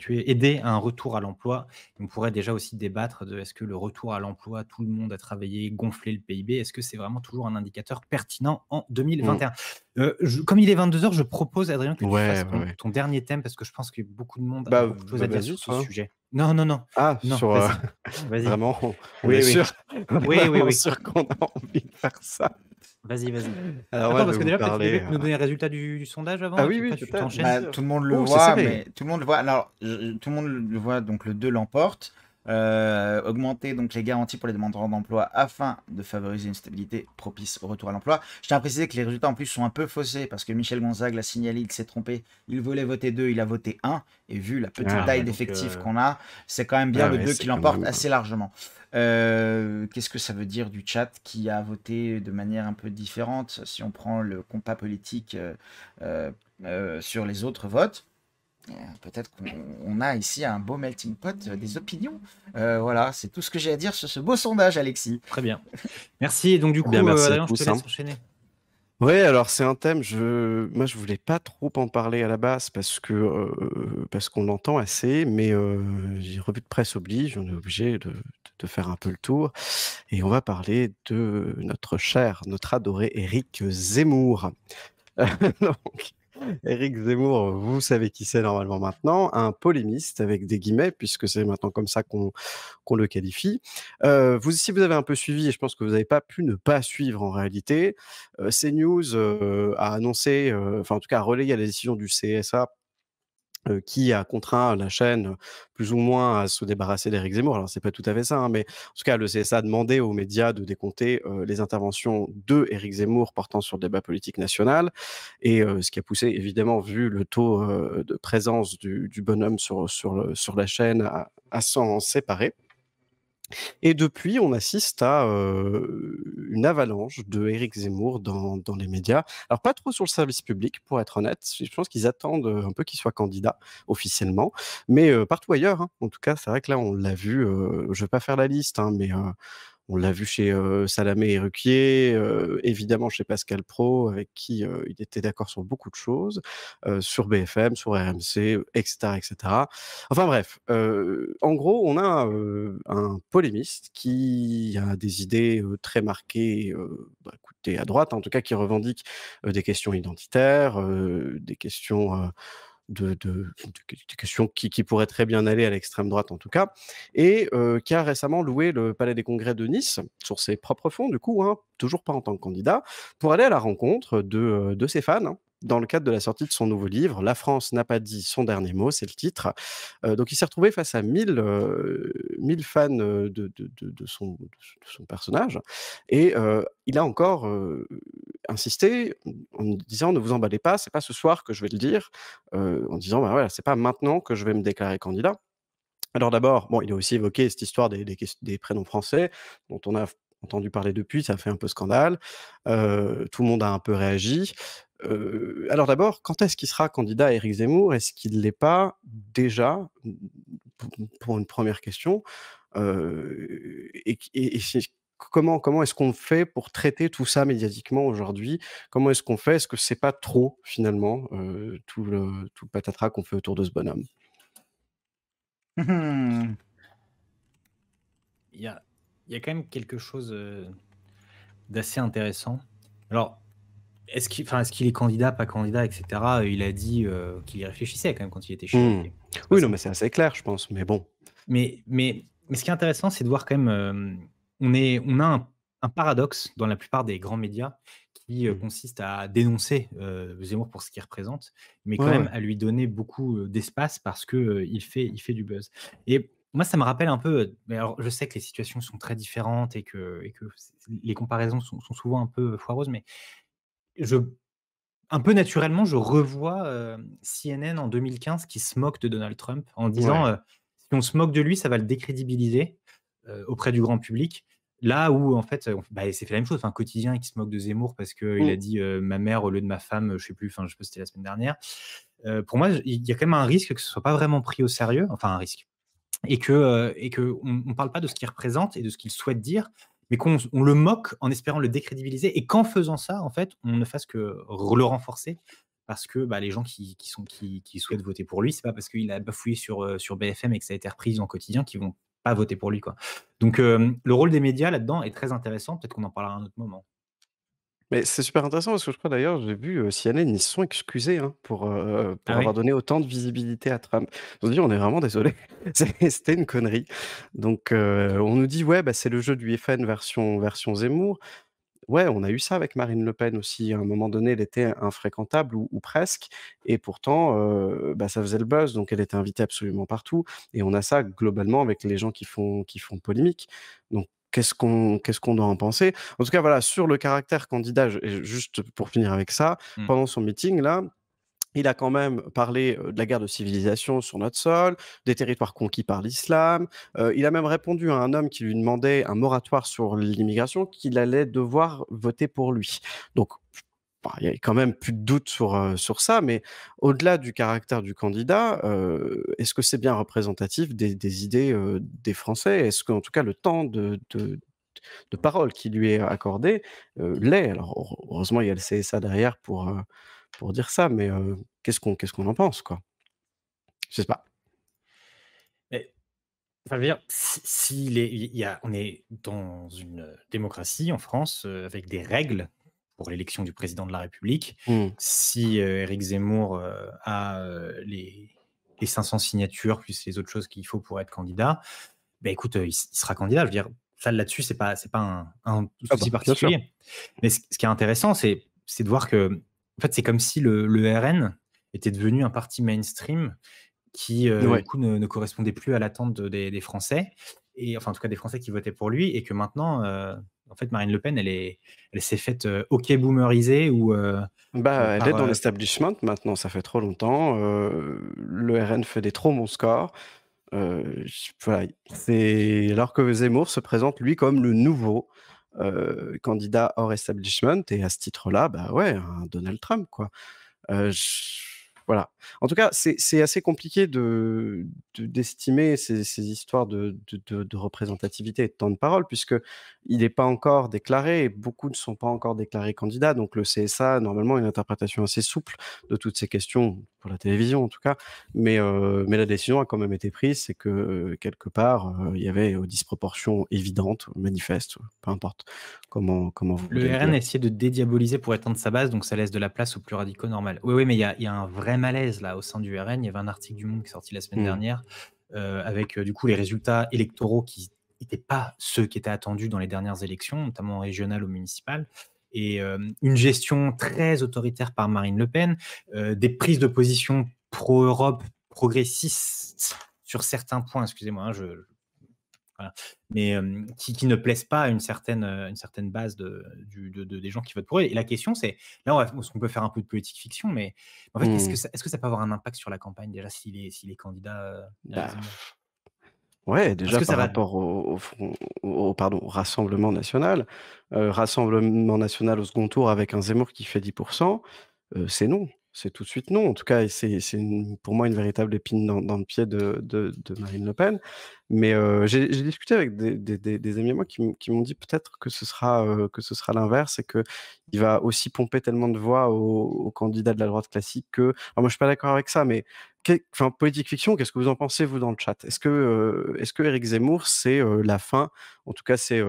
aider à un retour à l'emploi. On pourrait déjà aussi débattre de est-ce que le retour à l'emploi, tout le monde a travaillé, gonfler le PIB, est-ce que c'est vraiment toujours un indicateur pertinent en Mm. 2021? Comme il est 22 heures, je propose, Adrien, que tu fasses Ouais. ton dernier thème parce que je pense que beaucoup de monde a Bah, beaucoup de choses à dire vas-y, sur ce toi. sujet. Non, non, non, Ah, non, sur vas-y, vas-y. vraiment, on est Oui, oui, sûr, on est oui, oui, vraiment oui. sûr qu'on a envie de faire ça. Vas-y, vas-y. Alors moi, Attends, je parce vais que vous déjà, peut-être tu parler. devais nous donner les résultats du sondage Ah avant, et oui, puis oui, après, tu peut-être, t'enchaînes. Bah, bien sûr. tout le monde le Oh, c'est voit, serré. mais tout le monde le voit. Alors, tout le monde le voit, donc le 2 l'emporte. Augmenter donc les garanties pour les demandeurs d'emploi afin de favoriser une stabilité propice au retour à l'emploi. Je tiens à préciser que les résultats en plus sont un peu faussés parce que Michel Gonzague l'a signalé, il s'est trompé. Il voulait voter 2, il a voté 1. Et vu la petite Ah taille Ouais, ouais. donc, d'effectifs qu'on a, c'est quand même bien Ah le ouais, 2 c'est qui quand l'emporte même. assez largement. Qu'est-ce que ça veut dire du chat qui a voté de manière un peu différente si on prend le compas politique sur les autres votes? Peut-être qu'on a ici un beau melting pot des opinions. Voilà, c'est tout ce que j'ai à dire sur ce beau sondage, Alexis. très bien. Merci. Et donc, du Eh bien, coup, merci à Adrien, je te tous, hein. laisse enchaîner. Ouais, alors c'est un thème, moi je voulais pas trop en parler à la base parce qu'on l'entend assez, mais j'ai revue de presse oblige, on est obligé de faire un peu le tour. Et on va parler de notre adoré Éric Zemmour. Donc, Éric Zemmour, vous savez qui c'est normalement maintenant, un polémiste avec des guillemets, puisque c'est maintenant comme ça qu'on le qualifie. Si vous avez un peu suivi, et je pense que vous n'avez pas pu ne pas suivre en réalité, CNews a annoncé, enfin en tout cas a relayé la décision du CSA qui a contraint la chaîne, plus ou moins à se débarrasser d'Éric Zemmour. Alors c'est pas tout à fait ça, hein, mais en tout cas le CSA a demandé aux médias de décompter, les interventions de Éric Zemmour portant sur le débat politique national et ce qui a poussé évidemment, vu le taux, de présence du bonhomme sur la chaîne à s'en séparer. Et depuis, on assiste à une avalanche de Éric Zemmour dans les médias. Alors pas trop sur le service public, pour être honnête. Je pense qu'ils attendent un peu qu'il soit candidat officiellement, mais partout ailleurs, hein. En tout cas, c'est vrai que là, on l'a vu. Je vais pas faire la liste, hein, mais on l'a vu chez Salamé et Ruquier, évidemment chez Pascal Praud, avec qui il était d'accord sur beaucoup de choses, sur BFM, sur RMC, etc., etc. Enfin bref, en gros, on a un polémiste qui a des idées très marquées, écoutez, à droite, en tout cas, qui revendique des questions identitaires, des questions des questions qui pourraient très bien aller à l'extrême droite en tout cas, et qui a récemment loué le Palais des Congrès de Nice, sur ses propres fonds du coup, hein, toujours pas en tant que candidat, pour aller à la rencontre de ses fans, hein, dans le cadre de la sortie de son nouveau livre, La France n'a pas dit son dernier mot, c'est le titre. Donc il s'est retrouvé face à 1000 fans de son personnage, et il a encore insisté en disant: «Ne vous emballez pas, c'est pas ce soir que je vais le dire», en disant: «Bah, voilà, c'est pas maintenant que je vais me déclarer candidat». Alors d'abord, bon, il a aussi évoqué cette histoire des prénoms français, dont on a entendu parler depuis, ça a fait un peu scandale. Tout le monde a un peu réagi. Alors d'abord, quand est-ce qu'il sera candidat Éric Zemmour? Est-ce qu'il l'est pas déjà? Pour une première question. Et c'est comment est-ce qu'on fait pour traiter tout ça médiatiquement aujourd'hui? Comment est-ce qu'on fait? Est-ce que c'est pas trop finalement, tout le patatras qu'on fait autour de ce bonhomme? Il y a, il y a quand même quelque chose d'assez intéressant. Alors, est-ce qu'il est candidat, pas candidat, etc. Il a dit qu'il y réfléchissait quand même quand il était chez Mmh. Ruquier. Oui, Ça, non, mais c'est assez clair, je pense, mais bon. mais ce qui est intéressant, c'est de voir quand même, on a un paradoxe dans la plupart des grands médias qui Mmh. consiste à dénoncer Zemmour pour ce qu'il représente, mais quand Ouais, même ouais. à lui donner beaucoup d'espace parce que il fait du buzz. Et moi, ça me rappelle un peu, mais alors je sais que les situations sont très différentes et que les comparaisons sont souvent un peu foireuses, mais je un peu naturellement, je revois, CNN en 2015 qui se moque de Donald Trump en disant, Ouais. «Si on se moque de lui, ça va le décrédibiliser, auprès du grand public». Là où en fait, bah, il s'est fait la même chose, enfin, Quotidien qui se moque de Zemmour parce qu'il a Mmh. dit, «Ma mère» au lieu de «ma femme», je sais plus, enfin, je sais pas si c'était la semaine dernière. Pour moi, il y a quand même un risque que ce soit pas vraiment pris au sérieux, enfin un risque. Et qu'on parle pas de ce qu'il représente et de ce qu'il souhaite dire, mais qu'on le moque en espérant le décrédibiliser et qu'en faisant ça, en fait, on ne fasse que le renforcer parce que, bah, les gens qui souhaitent voter pour lui, c'est pas parce qu'il a bafouillé sur BFM et que ça a été repris dans Quotidien qu'ils vont pas voter pour lui, quoi. Donc le rôle des médias là-dedans est très intéressant, peut-être qu'on en parlera à un autre moment. Mais c'est super intéressant parce que je crois d'ailleurs, j'ai vu, CNN, ils se sont excusés, hein, Ah pour avoir oui? donné autant de visibilité à Trump. Ils ont dit: «On est vraiment désolés, c'était une connerie». Donc on nous dit: «Ouais, bah, c'est le jeu du FN version Zemmour». Ouais, on a eu ça avec Marine Le Pen aussi. À un moment donné, elle était infréquentable ou presque et pourtant, bah, ça faisait le buzz, donc elle était invitée absolument partout et on a ça globalement avec les gens qui font polémique. Donc qu'est-ce qu'on doit en penser? En tout cas, voilà, sur le caractère candidat, et juste pour finir avec ça, Mmh. pendant son meeting là, il a quand même parlé, de la guerre de civilisation sur notre sol, des territoires conquis par l'islam. Il a même répondu à un homme qui lui demandait un moratoire sur l'immigration, qu'il allait devoir voter pour lui. Donc, bah, il y a quand même plus de doute sur ça, mais au-delà du caractère du candidat, est-ce que c'est bien représentatif des idées, des Français? Est-ce qu'en tout cas le temps de parole qui lui est accordé, l'est? Alors heureusement, il y a le CSA derrière pour dire ça, mais qu'est-ce qu'on en pense, quoi? Je sais pas. Mais enfin, je veux dire, s'il est il y a on est dans une démocratie en France, avec des règles pour l'élection du président de la République. Mmh. Si, Éric Zemmour, a, les 500 signatures plus les autres choses qu'il faut pour être candidat, bah, écoute, il sera candidat. Je veux dire, ça là-dessus, c'est pas un Ah souci bah, bien sûr. particulier. Mais ce qui est intéressant, c'est de voir que, en fait, c'est comme si le RN était devenu un parti mainstream qui, du Ouais. coup, ne correspondait plus à l'attente des Français et enfin, en tout cas, des Français qui votaient pour lui et que maintenant, en fait, Marine Le Pen, elle s'est faite, OK boomeriser ou Bah, elle est par, dans l'establishment maintenant, ça fait trop longtemps, le RN fait des trop bons scores, j voilà, c'est alors que Zemmour se présente lui comme le nouveau, candidat hors establishment et à ce titre-là, bah, ouais, un Donald Trump, quoi. J Voilà. En tout cas, c'est assez compliqué d'estimer ces histoires de représentativité et de temps de parole puisqu'il n'est pas encore déclaré et beaucoup ne sont pas encore déclarés candidats. Donc le CSA, normalement, a une interprétation assez souple de toutes ces questions, pour la télévision en tout cas. Mais la décision a quand même été prise, c'est que, quelque part, il y avait, disproportion évidente, manifeste, peu importe comment vous voulez le le RN dire. a essayé de dédiaboliser pour étendre sa base, donc ça laisse de la place aux plus radicaux normal. Oui, oui, mais il y a un vrai malaise là au sein du RN. Il y avait un article du Monde qui est sorti la semaine Mmh. dernière, avec, du coup les résultats électoraux qui n'étaient pas ceux qui étaient attendus dans les dernières élections, notamment régionales ou municipales et une gestion très autoritaire par Marine Le Pen, des prises de position pro-Europe, progressistes sur certains points, excusez-moi, hein, je voilà. Mais qui ne plaisent pas à une certaine base des gens qui votent pour eux. Et la question, c'est là, parce qu'on peut faire un peu de politique fiction, mais en fait, Mmh. est-ce que ça peut avoir un impact sur la campagne déjà s'il est candidat, Éric Bah, Zemmour? ouais, Est-ce déjà que ça par va rapport au front au Rassemblement national. Rassemblement national au second tour avec un Zemmour qui fait 10, c'est non. C'est tout de suite non. En tout cas, c'est une pour moi une véritable épine dans le pied de Marine Le Pen. Mais, j'ai discuté avec des amis à moi qui m'ont dit peut-être que ce sera l'inverse et qu'il va aussi pomper tellement de voix aux candidats de la droite classique que alors moi je suis pas d'accord avec ça, mais enfin politique fiction, qu'est-ce que vous en pensez vous dans le chat? Est-ce que Éric Zemmour c'est, la fin, en tout cas c'est,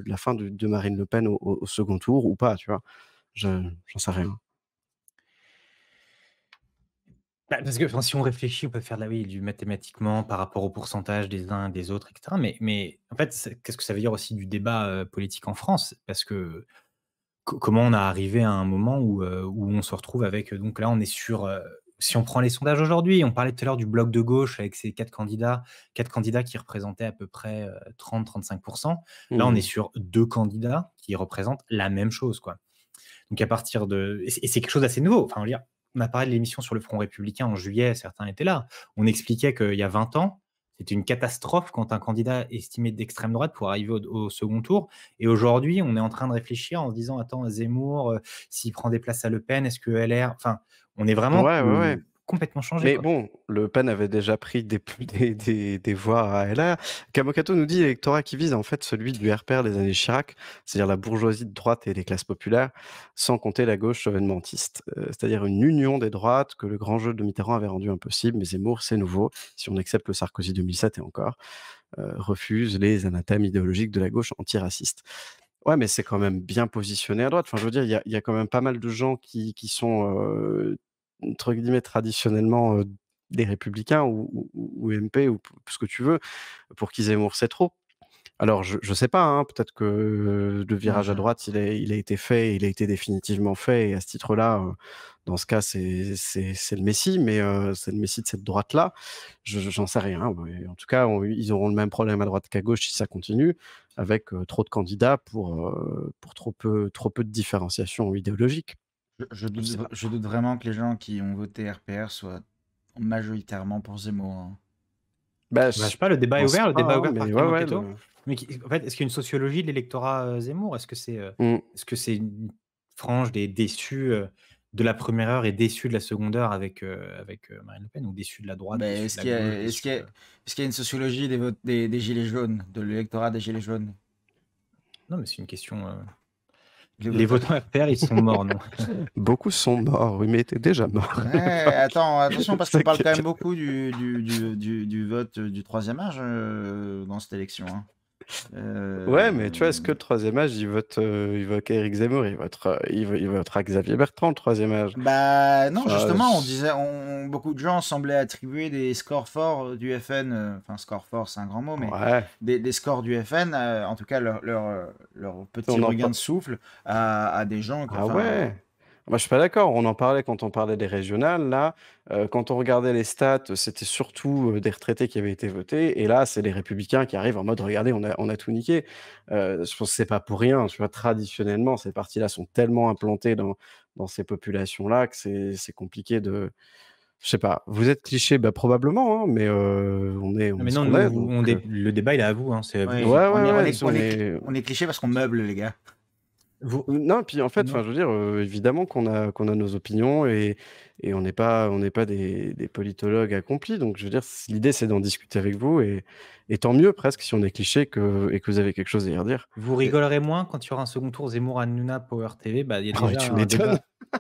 la fin de Marine Le Pen au second tour ou pas, tu vois? Je J'en sais rien. bah, parce que enfin, si on réfléchit, on peut faire de la oui, du mathématiquement par rapport au pourcentage des uns et des autres et cetera. Mais en fait, qu'est-ce que ça veut dire aussi du débat, politique en France? Parce que comment on a arrivé à un moment où on se retrouve avec, donc là, on est sur, si on prend les sondages aujourd'hui, on parlait tout à l'heure du bloc de gauche avec ces 4 candidats qui représentaient à peu près, 30-35. Là, on est Mmh. sur 2 candidats qui représentent la même chose, quoi. Donc à partir de... Et c'est quelque chose d'assez nouveau. Enfin, on va dire, on a parlé de l'émission sur le Front républicain en juillet, certains étaient là. On expliquait qu'il y a 20 ans, c'était une catastrophe quand un candidat estimé d'extrême droite pour arriver au second tour. Et aujourd'hui, on est en train de réfléchir en se disant, attends, Zemmour, s'il prend des places à Le Pen, est-ce que LR... Enfin, on est vraiment Ouais. complètement changé, Mais quoi. bon, Le Pen avait déjà pris des voix à LR. Kamokato nous dit l'électorat qui vise en fait celui du RPR des années Chirac, c'est-à-dire la bourgeoisie de droite et les classes populaires, sans compter la gauche chauvinementiste. C'est-à-dire une union des droites que le grand jeu de Mitterrand avait rendu impossible, mais Zemmour, c'est nouveau, si on accepte le Sarkozy 2007 et encore, refuse les anathèmes idéologiques de la gauche antiraciste. Ouais, mais c'est quand même bien positionné à droite. Enfin, je veux dire, il y a quand même pas mal de gens qui sont, entre guillemets, traditionnellement, des républicains ou MP ou ce que tu veux, pour qui Zemmour, c'est trop. Alors je sais pas, hein, peut-être que le virage à droite, il a été fait, il a été définitivement fait et à ce titre-là, dans ce cas, c'est le Messie, mais c'est le Messie de cette droite-là. J'en sais rien, ouais. En tout cas, ils auront le même problème à droite qu'à gauche si ça continue, avec trop de candidats pour trop peu de différenciation idéologique. Je Je sais pas. je doute vraiment que les gens qui ont voté RPR soient majoritairement pour Zemmour, hein. Bah, Je sais pas, le débat est pense ouvert, le pas, débat est hein, ouvert par mais ouais, Kamoketo. Mais en fait, est-ce qu'il y a une sociologie de l'électorat Zemmour? Est-ce que c'est une frange des déçus de la première heure et déçus de la seconde heure avec Marine Le Pen, ou déçus de la droite, Mais déçus de la gauche, déçus est-ce qu'il y a une sociologie des gilets jaunes, de l'électorat des gilets jaunes? Non, mais c'est une question. Les Les votants RPR, ils sont morts, non? Beaucoup sont morts, oui, mais étaient déjà morts. Ouais, attention, parce qu'on parle quand même T'inquiète. beaucoup du vote du troisième âge dans cette élection, hein. Ouais, mais tu vois, est-ce que le troisième âge, il vote Éric Zemmour, il votera Xavier Bertrand, le troisième âge. Bah non, Enfin, justement, beaucoup de gens semblaient attribuer des scores forts du FN, enfin score fort c'est un grand mot, mais ouais, des scores du FN, en tout cas leur petit on en regain par- de souffle à des gens, Ah ouais. Moi, je suis pas d'accord. On en parlait quand on parlait des régionales. Là, quand on regardait les stats, c'était surtout des retraités qui avaient été votés. Et là, c'est les républicains qui arrivent en mode, regardez, on a tout niqué. Je pense que c'est pas pour rien. Tu vois, traditionnellement, ces partis-là sont tellement implantés dans ces populations-là que c'est compliqué de. Je sais pas. Vous êtes cliché, bah, probablement, hein, mais on est Non, mais ce non, qu'on est. Donc, le débat, il est à vous. Hein, c'est à vous. Ouais, ouais, on est cliché parce qu'on meuble, les gars. Non, puis en fait, Non. enfin, je veux dire, évidemment qu'on a nos opinions et on n'est pas des politologues accomplis. Donc, je veux dire, l'idée, c'est d'en discuter avec vous et tant mieux presque si on est cliché et que vous avez quelque chose à y redire. Vous rigolerez moins quand il y aura un second tour Zemmour Hanouna Power TV. Bah, il y a Ah ouais, déjà tu un m'étonnes. débat.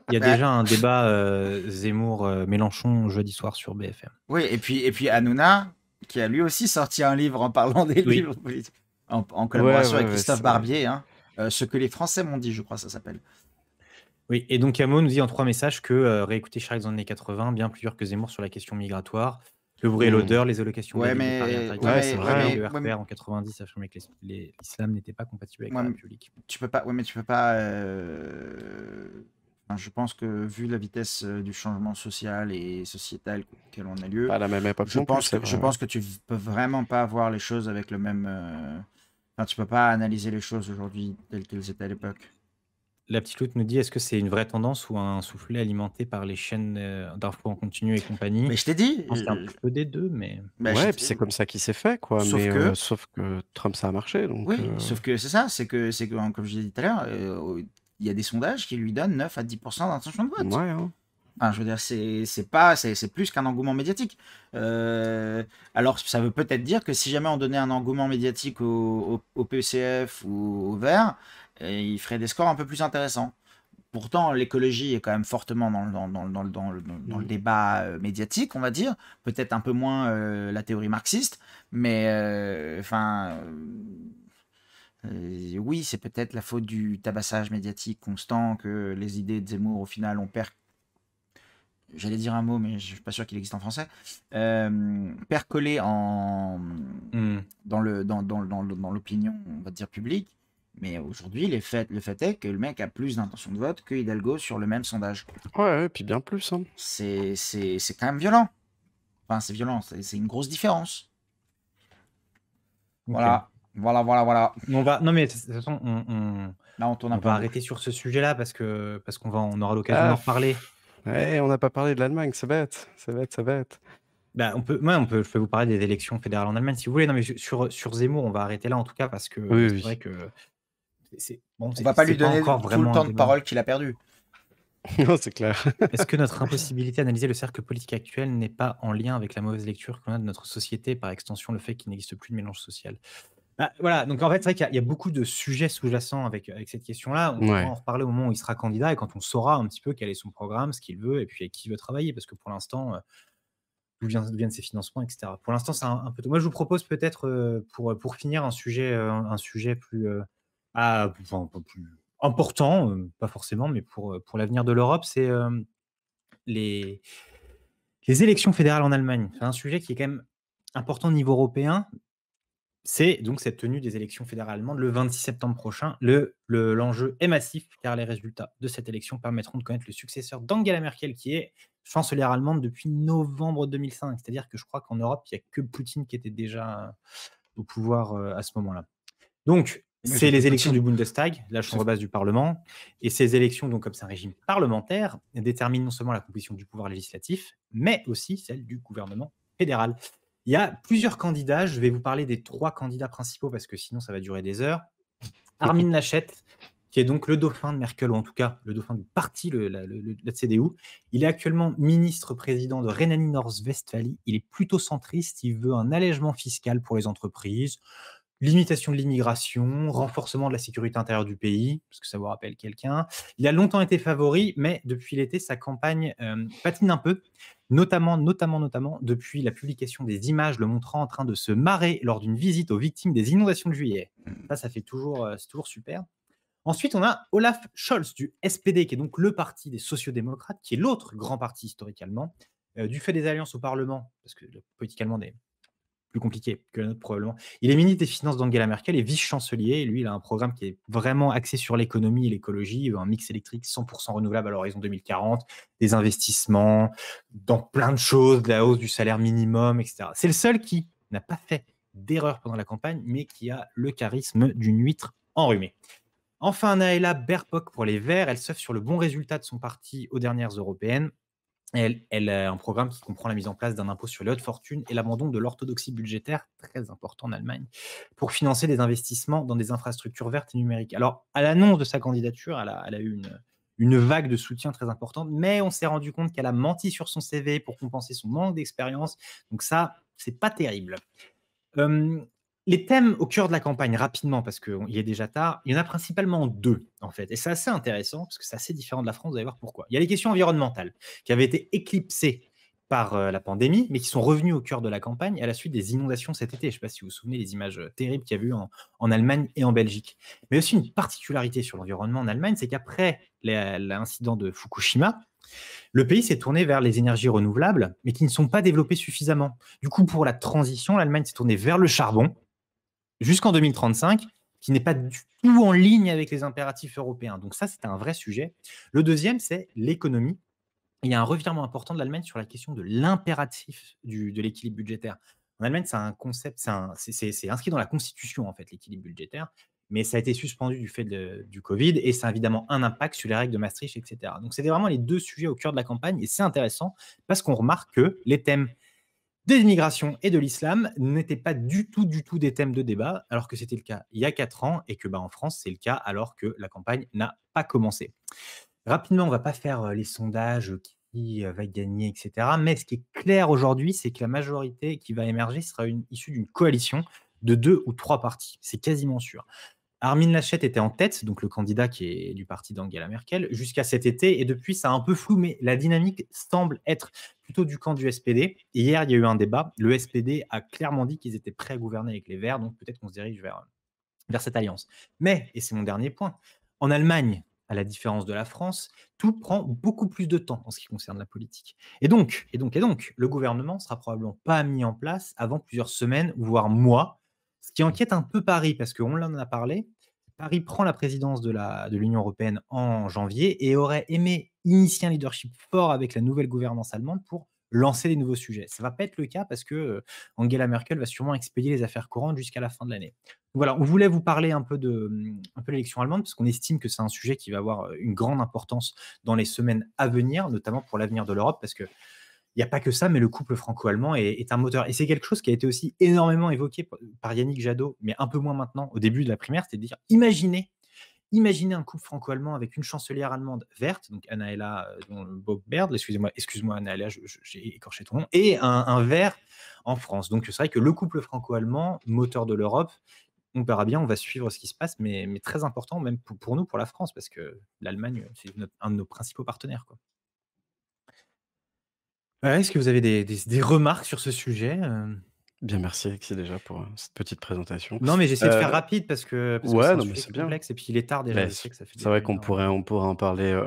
Il y a Bah, déjà un débat Zemmour Mélenchon jeudi soir sur BFM. oui, et puis Hanouna, qui a lui aussi sorti un livre en parlant des Oui. livres politiques, en collaboration avec Ouais, Christophe c'est Barbier, hein. Ce que les Français m'ont dit, je crois, ça s'appelle. Oui, et donc Camo nous dit en 3 messages que réécouter Chirac dans les années 80, bien plus dur que Zemmour sur la question migratoire. Le bruit et l'odeur, les allocations Ouais, d'Avis, les paris mais, interdits, ouais, c'est vrai, le ouais, mais RPR en 90 affirmait que l'islam n'était pas compatible avec Ouais, la mais République. tu peux pas. Ouais, mais tu peux pas. Enfin, je pense que vu la vitesse du changement social et sociétal auquel on a lieu, pas à la même époque je non plus, pense c'est que je vrai. pense que tu peux vraiment pas voir les choses avec le même. Enfin, tu peux pas analyser les choses aujourd'hui telles qu'elles étaient à l'époque. La petite Loute nous dit, est-ce que c'est une vraie tendance ou un soufflet alimenté par les chaînes d'infos en continu et compagnie? Mais je t'ai dit. Je pense qu'il y a un peu des deux, mais... Bah, Ouais, et puis c'est comme ça qu'il s'est fait, quoi. Sauf Mais que- sauf que Trump, ça a marché, donc. Oui, sauf que c'est ça, c'est que comme je l'ai dit tout à l'heure, il y a des sondages qui lui donnent 9 à 10% d'intention de vote. Ouais, hein. Enfin, je veux dire, c'est plus qu'un engouement médiatique. Alors, ça veut peut-être dire que si jamais on donnait un engouement médiatique au PCF ou au Vert, il ferait des scores un peu plus intéressants. Pourtant, l'écologie est quand même fortement dans le débat médiatique, on va dire. Peut-être un peu moins la théorie marxiste, mais enfin. Oui, c'est peut-être la faute du tabassage médiatique constant que les idées de Zemmour, au final, on perd. J'allais dire un mot, mais je suis pas sûr qu'il existe en français. Percolé dans l'opinion, on va dire, publique. Mais aujourd'hui, le fait est que le mec a plus d'intention de vote que Hidalgo sur le même sondage. Ouais, puis bien plus, hein. C'est quand même violent. Enfin, c'est violent, c'est une grosse différence. Ok. Voilà. Voilà, voilà, voilà. Non, mais de toute façon, Là, on tourne on un peu va en arrêter boucle. sur ce sujet-là parce on aura l'occasion Ah, d'en reparler. ouais, on n'a pas parlé de l'Allemagne, c'est bête, c'est bête, c'est bête. Bah, je peux vous parler des élections fédérales en Allemagne si vous voulez. Non, mais sur Zemmour, on va arrêter là en tout cas parce que Oui, c'est oui. vrai que bon, On va pas lui c'est pas donner encore tout le vraiment un temps de débat. parole qu'il a perdu. Non, c'est clair. Est-ce que notre impossibilité d'analyser le cercle politique actuel n'est pas en lien avec la mauvaise lecture qu'on a de notre société, par extension le fait qu'il n'existe plus de mélange social? Bah, voilà, donc en fait, c'est vrai qu'il y a beaucoup de sujets sous-jacents avec cette question-là. On pourra Ouais. en reparler au moment où il sera candidat et quand on saura un petit peu quel est son programme, ce qu'il veut et puis avec qui il veut travailler. Parce que pour l'instant, d'où viennent ses financements, et cetera. Pour l'instant, c'est un peu tôt. Moi, je vous propose peut-être, pour finir, un sujet plus, enfin, pas plus important, pas forcément, mais pour l'avenir de l'Europe, c'est, les les élections fédérales en Allemagne. C'est un sujet qui est quand même important au niveau européen. C'est donc cette tenue des élections fédérales allemandes le 26 septembre prochain. L'enjeu est massif car les résultats de cette élection permettront de connaître le successeur d'Angela Merkel qui est chancelière allemande depuis novembre 2005. C'est-à-dire que je crois qu'en Europe, il n'y a que Poutine qui était déjà au pouvoir à ce moment-là. Donc, Mais c'est sauf que les élections du Poutine. Bundestag, la chambre Sauf... basse du Parlement. Et ces élections, donc comme c'est un régime parlementaire, déterminent non seulement la composition du pouvoir législatif, mais aussi celle du gouvernement fédéral. Il y a plusieurs candidats. Je vais vous parler des 3 candidats principaux parce que sinon ça va durer des heures. Armin Laschet, qui est donc le dauphin de Merkel, ou en tout cas le dauphin du parti, la CDU. Il est actuellement ministre-président de Rhénanie-Nord-Westphalie. Il est plutôt centriste. Il veut un allègement fiscal pour les entreprises, limitation de l'immigration, renforcement de la sécurité intérieure du pays, parce que ça vous rappelle quelqu'un. Il a longtemps été favori, mais depuis l'été, sa campagne patine un peu, notamment depuis la publication des images le montrant en train de se marrer lors d'une visite aux victimes des inondations de juillet. Ça fait toujours, c'est toujours super. Ensuite, on a Olaf Scholz du SPD, qui est donc le parti des sociodémocrates, qui est l'autre grand parti historique allemand. Du fait des alliances au Parlement, parce que le politique allemand est plus compliqué que la nôtre probablement. Il est ministre des Finances d'Angela Merkel et vice-chancelier. Et lui, il a un programme qui est vraiment axé sur l'économie et l'écologie. Il veut un mix électrique 100% renouvelable à l'horizon 2040, des investissements dans plein de choses, de la hausse du salaire minimum, etc. C'est le seul qui n'a pas fait d'erreur pendant la campagne, mais qui a le charisme d'une huître enrhumée. Enfin, Naëla Baerbock pour les Verts, elle surfe sur le bon résultat de son parti aux dernières européennes. Elle a un programme qui comprend la mise en place d'un impôt sur les hautes fortunes et l'abandon de l'orthodoxie budgétaire, très important en Allemagne, pour financer des investissements dans des infrastructures vertes et numériques. Alors, à l'annonce de sa candidature, elle a eu une vague de soutien très importante, mais on s'est rendu compte qu'elle a menti sur son CV pour compenser son manque d'expérience. Donc ça, c'est pas terrible. Les thèmes au cœur de la campagne, rapidement, parce qu'il est déjà tard, il y en a principalement 2, en fait. Et c'est assez intéressant, parce que c'est assez différent de la France, vous allez voir pourquoi. Il y a les questions environnementales, qui avaient été éclipsées par la pandémie, mais qui sont revenues au cœur de la campagne à la suite des inondations cet été. Je ne sais pas si vous vous souvenez des images terribles qu'il y a eu en Allemagne et en Belgique. Mais aussi une particularité sur l'environnement en Allemagne, c'est qu'après l'incident de Fukushima, le pays s'est tourné vers les énergies renouvelables, mais qui ne sont pas développées suffisamment. Du coup, pour la transition, l'Allemagne s'est tournée vers le charbon, jusqu'en 2035, qui n'est pas du tout en ligne avec les impératifs européens. Donc ça, c'est un vrai sujet. Le deuxième, c'est l'économie. Il y a un revirement important de l'Allemagne sur la question de l'impératif de l'équilibre budgétaire. En Allemagne, c'est un concept, c'est inscrit dans la Constitution, en fait, l'équilibre budgétaire, mais ça a été suspendu du fait du Covid et ça a évidemment un impact sur les règles de Maastricht, etc. Donc, c'était vraiment les 2 sujets au cœur de la campagne et c'est intéressant parce qu'on remarque que les thèmes de l'immigration et de l'islam n'étaient pas du tout des thèmes de débat, alors que c'était le cas il y a 4 ans et que en France, c'est le cas alors que la campagne n'a pas commencé. Rapidement, on ne va pas faire les sondages qui va gagner, etc. Mais ce qui est clair aujourd'hui, c'est que la majorité qui va émerger sera issue d'une coalition de 2 ou 3 partis. C'est quasiment sûr. Armin Laschet était en tête, donc le candidat qui est du parti d'Angela Merkel, jusqu'à cet été. Et depuis, ça a un peu flou, mais la dynamique semble être plutôt du camp du SPD. Et hier, il y a eu un débat. Le SPD a clairement dit qu'ils étaient prêts à gouverner avec les Verts, donc peut-être qu'on se dirige vers cette alliance. Mais, et c'est mon dernier point, en Allemagne, à la différence de la France, tout prend beaucoup plus de temps en ce qui concerne la politique. Et donc, le gouvernement ne sera probablement pas mis en place avant plusieurs semaines, voire mois, ce qui inquiète un peu Paris, parce qu'on en a parlé. Paris prend la présidence de l'Union européenne en janvier et aurait aimé initier un leadership fort avec la nouvelle gouvernance allemande pour lancer des nouveaux sujets. Ça va pas être le cas parce que Angela Merkel va sûrement expédier les affaires courantes jusqu'à la fin de l'année. Voilà, on voulait vous parler un peu de l'élection allemande parce qu'on estime que c'est un sujet qui va avoir une grande importance dans les semaines à venir, notamment pour l'avenir de l'Europe, parce que il n'y a pas que ça, mais le couple franco-allemand est un moteur. Et c'est quelque chose qui a été aussi énormément évoqué par Yannick Jadot, mais un peu moins maintenant, au début de la primaire, c'est de dire, imaginez un couple franco-allemand avec une chancelière allemande verte, donc Annalena Baerbock, excuse-moi Annalena, j'ai écorché ton nom, et un vert en France. Donc c'est vrai que le couple franco-allemand, moteur de l'Europe, on verra bien, on va suivre ce qui se passe, mais très important même pour nous, pour la France, parce que l'Allemagne, c'est un de nos principaux partenaires, quoi. Est-ce que vous avez des remarques sur ce sujet? Bien, merci Alexis déjà pour, cette petite présentation. Non, mais j'essaie de faire rapide parce que c'est Ouais, un non, mais sujet c'est bien. complexe et puis il est tard déjà, Mais je sais que ça fait c'est déjà vrai 1 qu'on heure. pourrait en parler,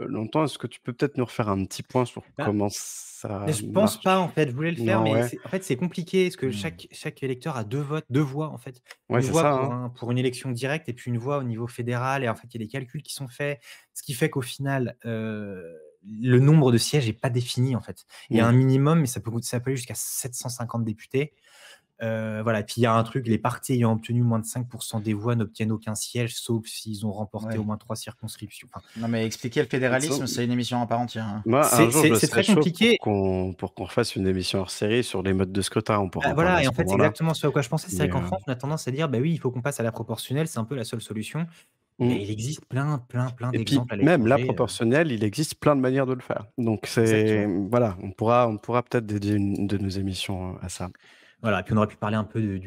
longtemps. Est-ce que tu peux peut-être nous refaire un petit point sur Bah, comment ça je pense pas en marche? fait, je voulais le faire, Non, mais ouais. en fait, c'est compliqué parce que Mmh. chaque électeur a 2 votes, 2 voix en fait. Ouais, Une c'est voix ça, hein. pour une élection directe et puis une voix au niveau fédéral et en fait, il y a des calculs qui sont faits, ce qui fait qu'au final, le nombre de sièges est pas défini en fait. Il y a Mmh. un minimum, mais ça peut aller jusqu'à 750 députés. Voilà, et puis il y a un truc, les partis ayant obtenu moins de 5 des voix n'obtiennent aucun siège, sauf s'ils ont remporté Ouais. au moins 3 circonscriptions. Enfin, Non, mais expliquer le Disons fédéralisme, c'est une émission à part entière, hein. moi, un jour, je c'est serais très chaud compliqué. pour qu'on refasse une émission hors série sur les modes de scrutin. On pourra Bah, en parler voilà, à et ce en fait, c'est moment-là. exactement ce à quoi je pensais. C'est vrai Mais, qu'en France, on a tendance à dire: «Bah oui, il faut qu'on passe à la proportionnelle, c'est un peu la seule solution». Mais mmh. il existe plein Et puis d'exemples à même la l'étranger, proportionnelle, il existe plein de manières de le faire. Donc c'est exactement. voilà, on pourra peut-être dédier une de nos émissions, à ça. Voilà, et puis on aurait pu parler un peu de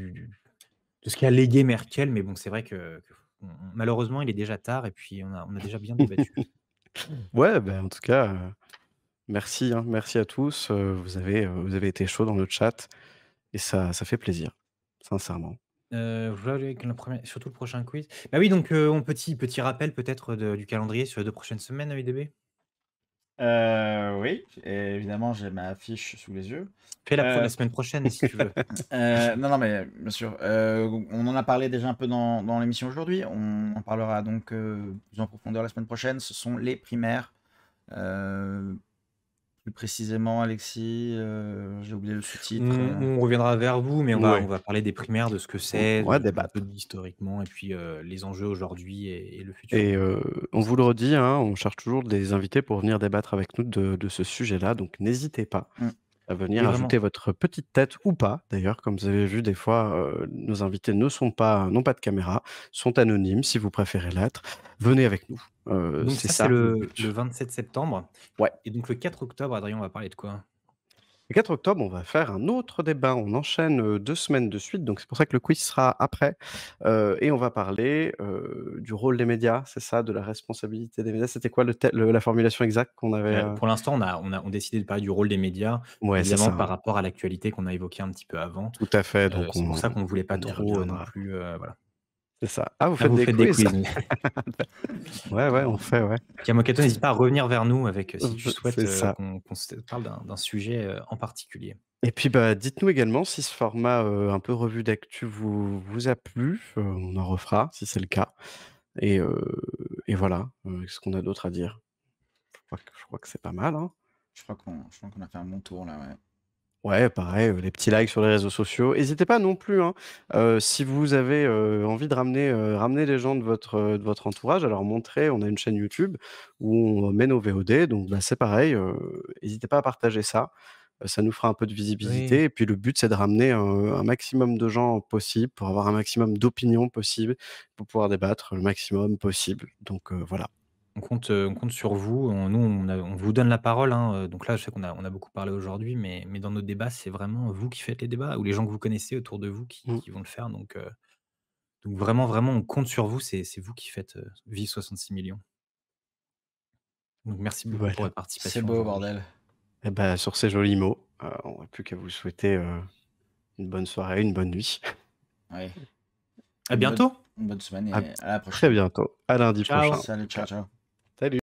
ce qu'a légué Merkel, mais bon, c'est vrai que malheureusement, il est déjà tard et puis on a déjà bien débattu. Ouais, ben, en tout cas, merci, hein, merci à tous, vous avez été chauds dans le chat et ça fait plaisir, sincèrement. Voilà avec la première surtout le prochain quiz. Bah oui, donc petit rappel peut-être du calendrier sur les 2 prochaines semaines, EDB? Oui, et évidemment, j'ai ma fiche sous les yeux. Fais la Heu, semaine prochaine si tu veux. non, non, mais bien sûr, on en a parlé déjà un peu dans l'émission aujourd'hui. On en parlera donc, plus en profondeur la semaine prochaine. Ce sont les primaires, heu, plus précisément, Alexis, j'ai oublié le sous-titre, On reviendra vers vous, mais on Ouais, va parler des primaires, de ce que on c'est, pourra un peu débattre historiquement et puis, les enjeux aujourd'hui et le futur et de on ça. vous le redit, hein, on cherche toujours des invités pour venir débattre avec nous de ce sujet-là, donc n'hésitez pas mmh, à Oui, venir ajouter vraiment. votre petite tête ou pas d'ailleurs, comme vous avez vu des fois, nos invités n'ont pas de caméra, sont anonymes si vous préférez l'être. Venez avec nous, Donc c'est ça, c'est ça le le but. 27 septembre Ouais. et donc le 4 octobre, Adrien, on va parler de quoi? Le 4 octobre, on va faire un autre débat. On enchaîne, 2 semaines de suite, donc c'est pour ça que le quiz sera après, et on va parler, du rôle des médias, c'est ça? De la responsabilité des médias? C'était quoi la formulation exacte qu'on avait, Pour l'instant, on a décidé de parler du rôle des médias, Ouais, c'est évidemment ça, par hein. rapport à l'actualité qu'on a évoquée un petit peu avant. Tout à fait, donc C'est pour ça qu'on ne voulait pas on y trop, non reviendra. plus, voilà. C'est ça. Ah, vous Ah, faites vous des faites des quiz? quiz, oui. Ouais, ouais, on Alors, fait, ouais. Kamokato, n'hésite pas à revenir vers nous avec, si tu souhaites, C'est ça. qu'on se parle d'un sujet, en particulier. Et puis, bah, dites-nous également si ce format, un peu revue d'actu vous a plu, on en refera si c'est le cas et heu et voilà, qu'est-ce qu'on a d'autre à dire? Je crois que c'est pas mal, hein. je crois qu'on a fait un bon tour là, ouais. Ouais, pareil, les petits likes sur les réseaux sociaux. Hésitez pas non plus, hein, si vous avez, envie de ramener les gens de votre entourage, à leur montrer on a une chaîne YouTube où on met nos VOD, donc bah, c'est pareil, hésitez pas à partager ça. Ça nous fera un peu de Oui. visibilité et puis le but, c'est de ramener, un maximum de gens possible pour avoir un maximum d'opinions possibles, pour pouvoir débattre le maximum possible, donc voilà. On compte sur vous. On vous donne la parole, hein, donc là, je sais qu'on a beaucoup parlé aujourd'hui, mais dans nos débats, c'est vraiment vous qui faites les débats ou les gens que vous connaissez autour de vous Mmh. qui vont le faire, donc vraiment, on compte sur vous. C'est vous qui faites, vivre 66 millions. Donc merci beaucoup pour Voilà. votre C'est participation beau, aujourd'hui. bordel. Et bah, sur ces jolis mots, on n'a plus qu'à vous souhaiter, une bonne soirée, une bonne nuit. Ouais. À Une bonne bientôt. une bonne semaine À et à la très prochaine. bientôt. À lundi Ciao. prochain. Salut, ciao, ciao. Salut.